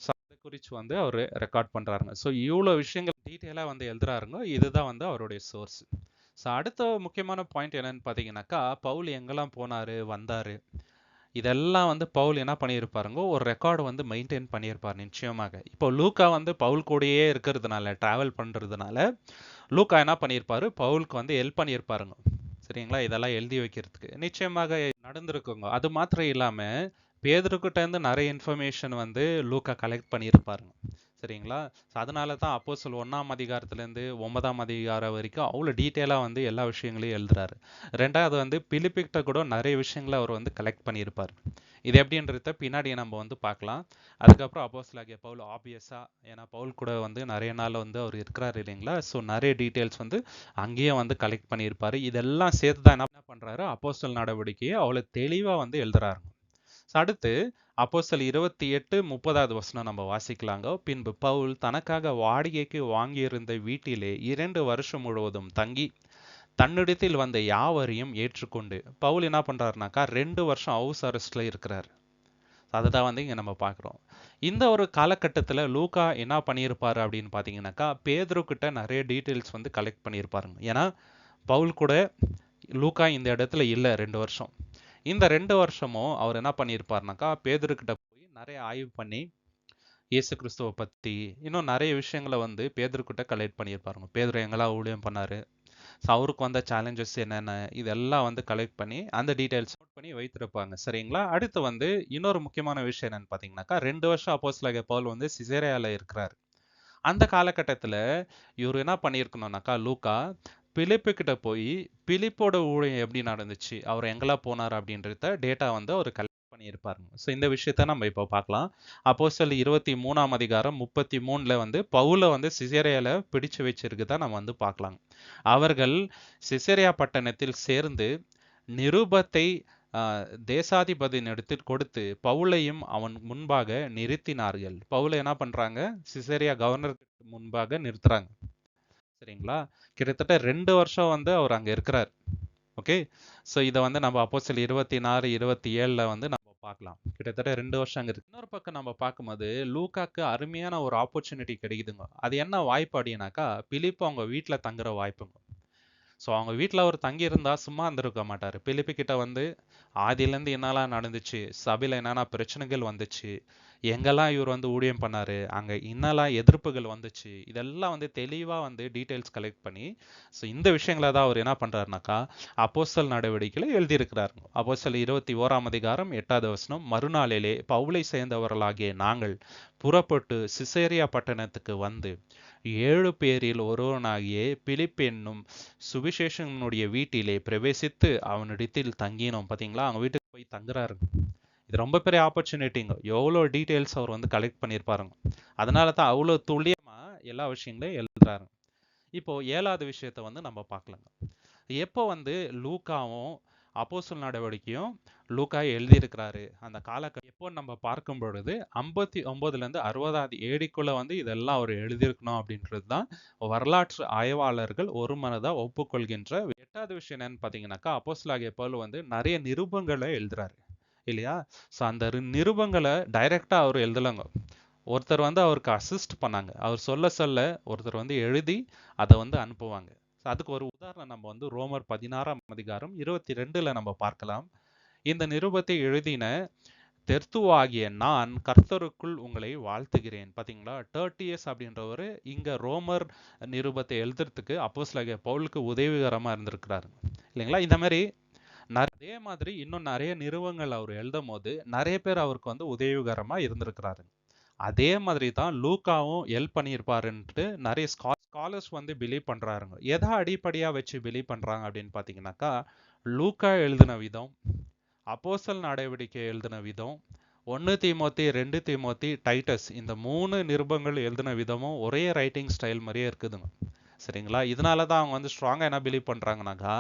ஸோ அதை குறித்து வந்து அவர் ரெக்கார்ட் பண்றாருங்க. ஸோ இவ்வளோ விஷயங்கள் டீட்டெயிலாக வந்து எழுதுறாருங்க. இதுதான் வந்து அவருடைய சோர்ஸ். ஸோ அடுத்த முக்கியமான பாயிண்ட் என்னன்னு பார்த்தீங்கன்னாக்கா, பவுல் எங்கெல்லாம் போனாரு வந்தாரு, இதெல்லாம் வந்து பவுல் என்ன பண்ணியிருப்பாருங்க, ஒரு ரெக்கார்டு வந்து மெயின்டைன் பண்ணியிருப்பார் நிச்சயமாக. இப்போ லூக்கா வந்து பவுல் கூடயே இருக்கிறதுனால, டிராவல் பண்றதுனால லூக்கா என்ன பண்ணியிருப்பாரு, பவுலுக்கு வந்து ஹெல்ப் பண்ணியிருப்பாருங்க. சரிங்களா, இதெல்லாம் எழுதி வைக்கிறதுக்கு நிச்சயமாக நடந்திருக்குங்க. அது மாத்திரம் இல்லாம பேதுருக்கிட்ட இருந்து நிறைய இன்ஃபர்மேஷன் வந்து லூக்கா கலெக்ட் பண்ணியிருப்பாருங்க. சரிங்களா, அதனால தான் அப்போஸ்தலர் 1ஆம் அதிகாரத்திலேருந்து 9ஆம் அதிகாரம் வரைக்கும் அவ்வளோ டீட்டெயிலாக வந்து எல்லா விஷயங்களையும் எழுதுறாரு. ரெண்டாவது வந்து பிலிப்பிக்கிட்ட கூட நிறைய விஷயங்களை அவர் வந்து கலெக்ட் பண்ணியிருப்பார். இது எப்படின்றத பின்னாடி நம்ம வந்து பார்க்கலாம். அதுக்கப்புறம் அப்போஸ்தலனாகிய பவுல் ஆப்வியஸாக, ஏன்னா பவுல் கூட வந்து நிறைய நாள் வந்து அவர் இருக்கிறாரு இல்லைங்களா, ஸோ நிறைய டீட்டெயில்ஸ் வந்து அங்கேயே வந்து கலெக்ட் பண்ணியிருப்பாரு. இதெல்லாம் சேர்த்து தான் என்ன பண்ணுறாரு, அப்போஸ்தலர் நடவடிக்கையை அவ்வளோ தெளிவாக வந்து எழுதுறாரு. அடுத்து அப்போஸ்தலர் 28:30 வசனம் நம்ம வாசிக்கலாங்க. பின்பு பவுல் தனக்காக வாடகைக்கு வாங்கியிருந்த வீட்டிலே 2 வருஷம் முழுவதும் தங்கி தன்னிடத்தில் வந்த யாவரையும் ஏற்றுக்கொண்டு, பவுல் என்ன பண்றாருனாக்கா 2 வருஷம் ஹவுஸ் அரெஸ்ட்ல இருக்கிறார். அதுதான் வந்து இங்க நம்ம பார்க்குறோம். இந்த ஒரு காலகட்டத்தில் லூக்கா என்ன பண்ணியிருப்பாரு அப்படின்னு பார்த்தீங்கன்னாக்கா, பேதுரு கிட்ட நிறைய டீட்டெயில்ஸ் வந்து கலெக்ட் பண்ணியிருப்பாருங்க. ஏன்னா பவுல் கூட லூக்கா இந்த இடத்துல இல்லை 2 வருஷம். இந்த 2 வருஷமும் அவர் என்ன பண்ணியிருப்பாருனாக்கா, பேதுருக்கிட்ட போய் நிறைய ஆய்வு பண்ணி இயேசு கிறிஸ்துவை பற்றி இன்னும் நிறைய விஷயங்களை வந்து பேதுருக்கிட்ட கலெக்ட் பண்ணியிருப்பாருங்க. பேதுரு எங்கெல்லாம் ஊழியம் பண்ணாரு, ஸோ அவருக்கு வந்த சேலஞ்சஸ் என்னென்ன, இதெல்லாம் வந்து கலெக்ட் பண்ணி அந்த டீட்டெயில்ஸ் நோட் பண்ணி வைத்திருப்பாங்க. சரிங்களா, அடுத்து வந்து இன்னொரு முக்கியமான விஷயம் என்னன்னு பார்த்தீங்கன்னாக்கா, 2 வருஷம் அப்போஸ்தலனாகிய பவுல் வந்து சிசேரியாவில் இருக்கிறார். அந்த காலகட்டத்தில் இவர் என்ன பண்ணியிருக்கணும்னாக்கா, லூக்கா பிலிப்பு கிட்ட போய் பிலிப்போட ஊழியம் எப்படி நடந்துச்சு, அவர் எங்கெல்லாம் போனார் அப்படின்றத டேட்டா வந்து அவர் கலெக்ட் பண்ணியிருப்பாருங்க. ஸோ இந்த விஷயத்த நம்ம இப்போ பார்க்கலாம். அப்போஸ்தலர் 23ஆம் அதிகாரம் 33ல வந்து பவுலை வந்து சிசேரியால பிடிச்சு வச்சிருக்குதா நம்ம வந்து பார்க்கலாம். அவர்கள் சிசேரியா பட்டணத்தில் சேர்ந்து நிருபத்தை தேசாதிபதியின் இடத்தில் கொடுத்து பவுலையும் அவன் முன்பாக நிறுத்தினார்கள். பவுலை என்ன பண்றாங்க, சிசேரியா கவர்னர் முன்பாக நிறுத்துறாங்க. சரிங்களா, கிட்டத்தட்ட 2 வருஷம் வந்து அவர் அங்க இருக்கிறார். ஓகே, ஸோ இதை வந்து நம்ம அப்போஸ்தலர் 26, 27ல வந்து நம்ம பார்க்கலாம். கிட்டத்தட்ட 2 வருஷம் அங்க இருக்கு. இன்னொரு பக்கம் நம்ம பார்க்கும்போது லூக்காக்கு அருமையான ஒரு ஆப்பர்ச்சுனிட்டி கிடைக்குதுங்க. அது என்ன வாய்ப்பு அப்படின்னாக்கா, பிலிப்பு அவங்க வீட்டுல தங்குற வாய்ப்புங்க. ஸோ அவங்க வீட்டில் அவர் தங்கியிருந்தா சும்மா இருந்திருக்க மாட்டார். பிலிப்பு கிட்ட வந்து ஆதியிலேருந்து என்னெல்லாம் நடந்துச்சு, சபையில் என்னென்ன பிரச்சனைகள் வந்துச்சு, எங்கெல்லாம் இவர் வந்து ஊழியம் பண்ணாரு, அங்கே என்னெல்லாம் எதிர்ப்புகள் வந்துச்சு, இதெல்லாம் வந்து தெளிவாக வந்து டீட்டெயில்ஸ் கலெக்ட் பண்ணி, ஸோ இந்த விஷயங்களை தான் அவர் என்ன பண்ணுறாருனாக்கா அப்போஸ்தலர் நடவடிக்கையில் எழுதியிருக்கிறார். அப்போஸ்தலர் 21ஆம் அதிகாரம் 8வது வசனம், மறுநாளிலே பவுலை சேர்ந்தவர்களாகிய நாங்கள் புறப்பட்டு சிசேரியா பட்டணத்துக்கு வந்து 7 பேரில் ஒருவனாகிய பிலிப்பு என்னும் சுவிசேஷனுடைய வீட்டிலே பிரவேசித்து அவனிடத்தில் தங்கினோம். பார்த்தீங்களா, அவங்க வீட்டுக்கு போய் தங்குறாரு. இது ரொம்ப பெரிய ஆப்பர்ச்சுனிட்டிங்க. எவ்வளோ டீட்டெயில்ஸ் அவர் வந்து கலெக்ட் பண்ணியிருப்பாருங்க. அதனால தான் அவ்வளோ துல்லியமா எல்லா விஷயங்களையும் எழுதுறாரு. இப்போ 7வது விஷயத்த வந்து நம்ம பார்க்கலாங்க. எப்போ வந்து லூக்காவும் அப்போஸ்தலர் நடவடிக்கையும் லூக்கா எழுதியிருக்கிறாரு. அந்த எப்போ நம்ம பார்க்கும் பொழுது 59லேருந்து 60 ஏடிக்குள்ள வந்து இதெல்லாம் அவர் எழுதியிருக்கணும் அப்படின்றது தான் வரலாற்று ஆய்வாளர்கள் ஒரு மனதா ஒப்புக்கொள்கின்ற 8வது விஷயம் என்னன்னு பார்த்தீங்கன்னாக்கா, அப்போஸ்தலனாகிய பவுல் வந்து நிறைய நிருபங்களை எழுதுறாரு இல்லையா? ஸோ அந்த நிருபங்களை டைரக்டா அவர் எழுதலைங்க. ஒருத்தர் வந்து அவருக்கு அசிஸ்ட் பண்ணாங்க. அவர் சொல்ல சொல்ல ஒருத்தர் வந்து எழுதி அதை வந்து அனுப்புவாங்க. அதுக்கு ஒரு உதாரணம் நம்ம வந்து ரோமர் 16ஆம் அதிகாரம் 22ல நம்ம பார்க்கலாம். இந்த நிருபத்தை எழுதின தெர்த்துவாகிய நான் கர்த்தருக்குள் உங்களை வாழ்த்துகிறேன். பாத்தீங்களா, டர்ட்டியஸ் அப்படின்றவர் இங்க ரோமர் நிருபத்தை எழுதுறதுக்கு அப்போஸ்தலனாகிய பவுலுக்கு உதவிகரமா இருந்திருக்கிறாரு இல்லைங்களா? இந்த மாதிரி அதே மாதிரி இன்னும் நிறைய நிறுவங்கள் அவர் எழுதும் போது நிறைய பேர் அவருக்கு வந்து உதவிகரமா இருந்திருக்கிறாரு. அதே மாதிரி தான் லூக்காவும் ஹெல்ப் பண்ணியிருப்பாருன்ட்டு நிறைய ஸ்காலர்ஸ் வந்து பிலீவ் பண்றாருங்க. எதை அடிப்படையா வச்சு பிலீவ் பண்றாங்க அப்படின்னு பாத்தீங்கன்னாக்கா, லூக்கா எழுதின விதம், அப்போஸ்தலர் நடவடிக்கை எழுதின விதம், 1 தீமோத்தி 2 தீமோத்தி டைட்டஸ் இந்த 3 நிருபங்கள் எழுதின விதமும் ஒரே ரைட்டிங் ஸ்டைல் மாதிரியே இருக்குதுங்க. சரிங்களா? இதனால தான் அவங்க வந்து ஸ்ட்ராங்கா என்ன பிலீவ் பண்றாங்கனாக்கா,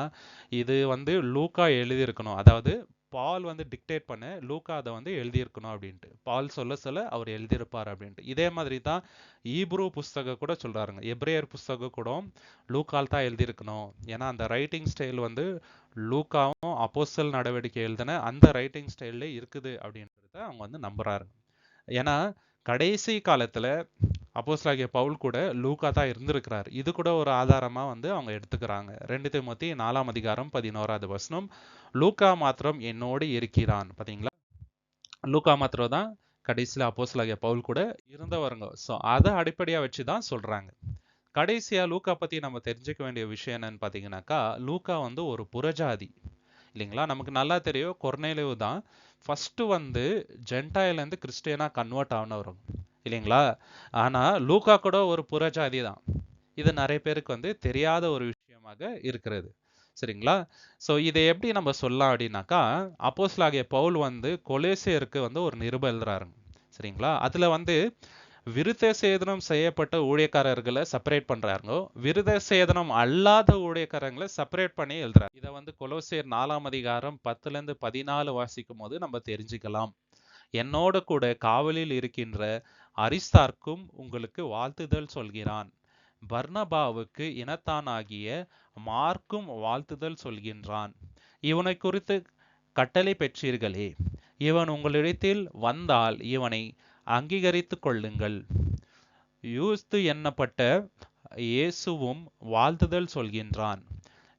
இது வந்து லூக்கா எழுதியிருக்கணும். அதாவது பால் வந்து டிக்டேட் பண்ண லூக்கா அதை வந்து எழுதியிருக்கணும் அப்படின்ட்டு. பால் சொல்ல சொல்ல அவர் எழுதியிருப்பார் அப்படின்ட்டு. இதே மாதிரி தான் ஈப்ரூ புஸ்தகம் கூட சொல்றாருங்க. எபிரேயர் புஸ்தகம் கூட லூக்கால் தான் எழுதியிருக்கணும். ஏன்னா அந்த ரைட்டிங் ஸ்டைல் வந்து லூக்காவும் அப்போஸ்தலர் நடவடிக்கை எழுதின அந்த ரைட்டிங் ஸ்டைல்ல இருக்குது அப்படின்றத அவங்க வந்து நம்புறாரு. ஏன்னா கடைசி காலத்துல அப்போஸ்தலனாகிய பவுல் கூட லூக்கா தான் இருந்திருக்கிறார். இது கூட ஒரு ஆதாரமா வந்து அவங்க எடுத்துக்கிறாங்க. 2 தீமோத்தி 4ஆம் அதிகாரம் 11வது வசனம், லூக்கா மாத்திரம் என்னோடு இருக்கிறான். பாத்தீங்களா, லூக்கா மாத்திரம் தான் கடைசியில அப்போஸ்தலனாகிய பவுல் கூட இருந்தவருங்க. ஸோ அதை அடிப்படையா வச்சுதான் சொல்றாங்க. கடைசியா லூக்கா பத்தி நம்ம தெரிஞ்சுக்க வேண்டிய விஷயம் என்னன்னு பாத்தீங்கன்னாக்கா, லூக்கா வந்து ஒரு புறஜாதி இல்லைங்களா? நமக்கு நல்லா தெரியும் கொர்நேலியு தான் ஃபர்ஸ்ட் வந்து ஜென்டாயிலேருந்து கிறிஸ்டியனா கன்வெர்ட் ஆனவரும் இல்லைங்களா? ஆனா லூக்கா கூட ஒரு புறஜாதி தான். இது நிறைய பேருக்கு வந்து தெரியாத ஒரு விஷயமாக இருக்கிறது. சரிங்களா? ஸோ இதை எப்படி நம்ம சொல்லலாம் அப்படின்னாக்கா, அப்போஸ்தலனாகிய பவுல் வந்து கொலேசியருக்கு வந்து ஒரு நிருபம் எழுதுறாருங்க. சரிங்களா? அதுல வந்து விருத்த சேதனம் செய்யப்பட்ட ஊழியக்காரர்களை செப்பரேட் பண்றாருங்க, விருத்த சேதனம் அல்லாத ஊழியக்காரங்களை செப்பரேட் பண்ணி எழுதுறாரு. இதை வந்து கொலோசியர் 4ஆம் அதிகாரம் 10லேருந்து 14 வாசிக்கும் போது நம்ம தெரிஞ்சுக்கலாம். என்னோடு கூட காவலில் இருக்கின்ற அரிஸ்தார்க்கும் உங்களுக்கு வாழ்த்துதல் சொல்கிறான். பர்னபாவுக்கு இனத்தானாகிய மார்க்கும் வாழ்த்துதல் சொல்கின்றான். இவனை குறித்து கட்டளை பெற்றீர்களே, இவன் உங்களிடத்தில் வந்தால் இவனை அங்கீகரித்துக் கொள்ளுங்கள். யூஸ்து எண்ணப்பட்ட இயேசுவும் வாழ்த்துதல் சொல்கின்றான்.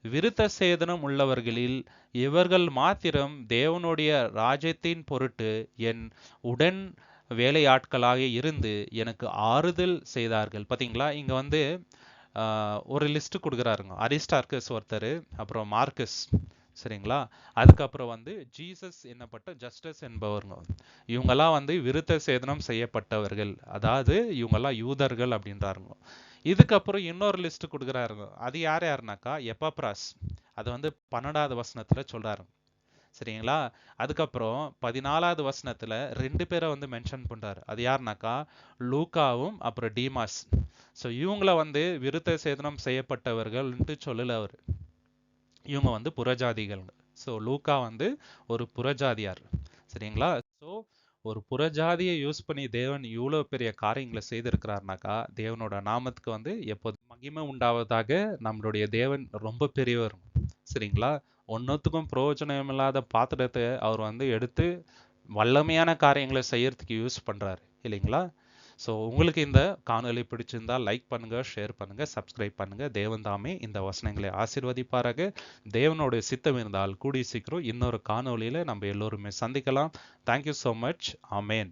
விருத்த சேதனம் உள்ளவர்களில் இவர்கள் மாத்திரம் தேவனுடைய ராஜ்யத்தின் பொருட்டு என் உடன் வேலையாட்களாக இருந்து எனக்கு ஆறுதல் செய்தார்கள். பாத்தீங்களா, இங்க வந்து ஒரு லிஸ்ட் கொடுக்குறாருங்க. அரிஸ்டார்கஸ் ஒருத்தர், அப்புறம் மார்க்கஸ், சரிங்களா? அதுக்கப்புறம் வந்து ஜீசஸ் என்னப்பட்ட ஜஸ்டஸ் என்பவருங்க. இவங்கெல்லாம் வந்து விருத்த சேதனம் செய்யப்பட்டவர்கள், அதாவது இவங்கெல்லாம் யூதர்கள் அப்படின்றாருங்க. இதுக்கப்புறம் இன்னொரு லிஸ்ட் கொடுக்குறாருங்க. அது யாருனாக்கா எப்பாப்ராஸ். அது வந்து 12வது வசனத்துல சொல்றாரு. சரிங்களா? அதுக்கப்புறம் 14வது வசனத்துல 2 பேரை வந்து மென்ஷன் பண்றாரு. அது யாருனாக்கா லூக்காவும் அப்புறம் டீமாஸ். ஸோ இவங்கள வந்து விருத்த சேதனம் செய்யப்பட்டவர்கள்ன்ட்டு சொல்லல அவரு. இவங்க வந்து புறஜாதிகள். ஸோ லூக்கா வந்து ஒரு புறஜாதியார். சரிங்களா? ஸோ ஒரு புறஜாதியை யூஸ் பண்ணி தேவன் இவ்வளோ பெரிய காரியங்களை செய்திருக்கிறார்னாக்கா, தேவனோட நாமத்துக்கு வந்து எப்போதும் மகிமை உண்டாவதாக. நம்மளுடைய தேவன் ரொம்ப பெரியவர். சரிங்களா? ஒன்னுத்துக்கும் பிரயோஜனம் இல்லாத பாத்திரத்தை அவர் வந்து எடுத்து வல்லமையான காரியங்களை செய்யறதுக்கு யூஸ் பண்றாரு இல்லைங்களா? ஸோ உங்களுக்கு இந்த காணொளி பிடிச்சிருந்தா லைக் பண்ணுங்க, ஷேர் பண்ணுங்க, சப்ஸ்கிரைப் பண்ணுங்க. தேவன் தாமே இந்த வசனங்களை ஆசீர்வதிப்பாராக. தேவனோட சித்தம் இருந்தால் கூடிய சீக்கிரம் இன்னொரு காணொளியில நம்ம எல்லோருமே சந்திக்கலாம். Thank you so much. ஆமேன்.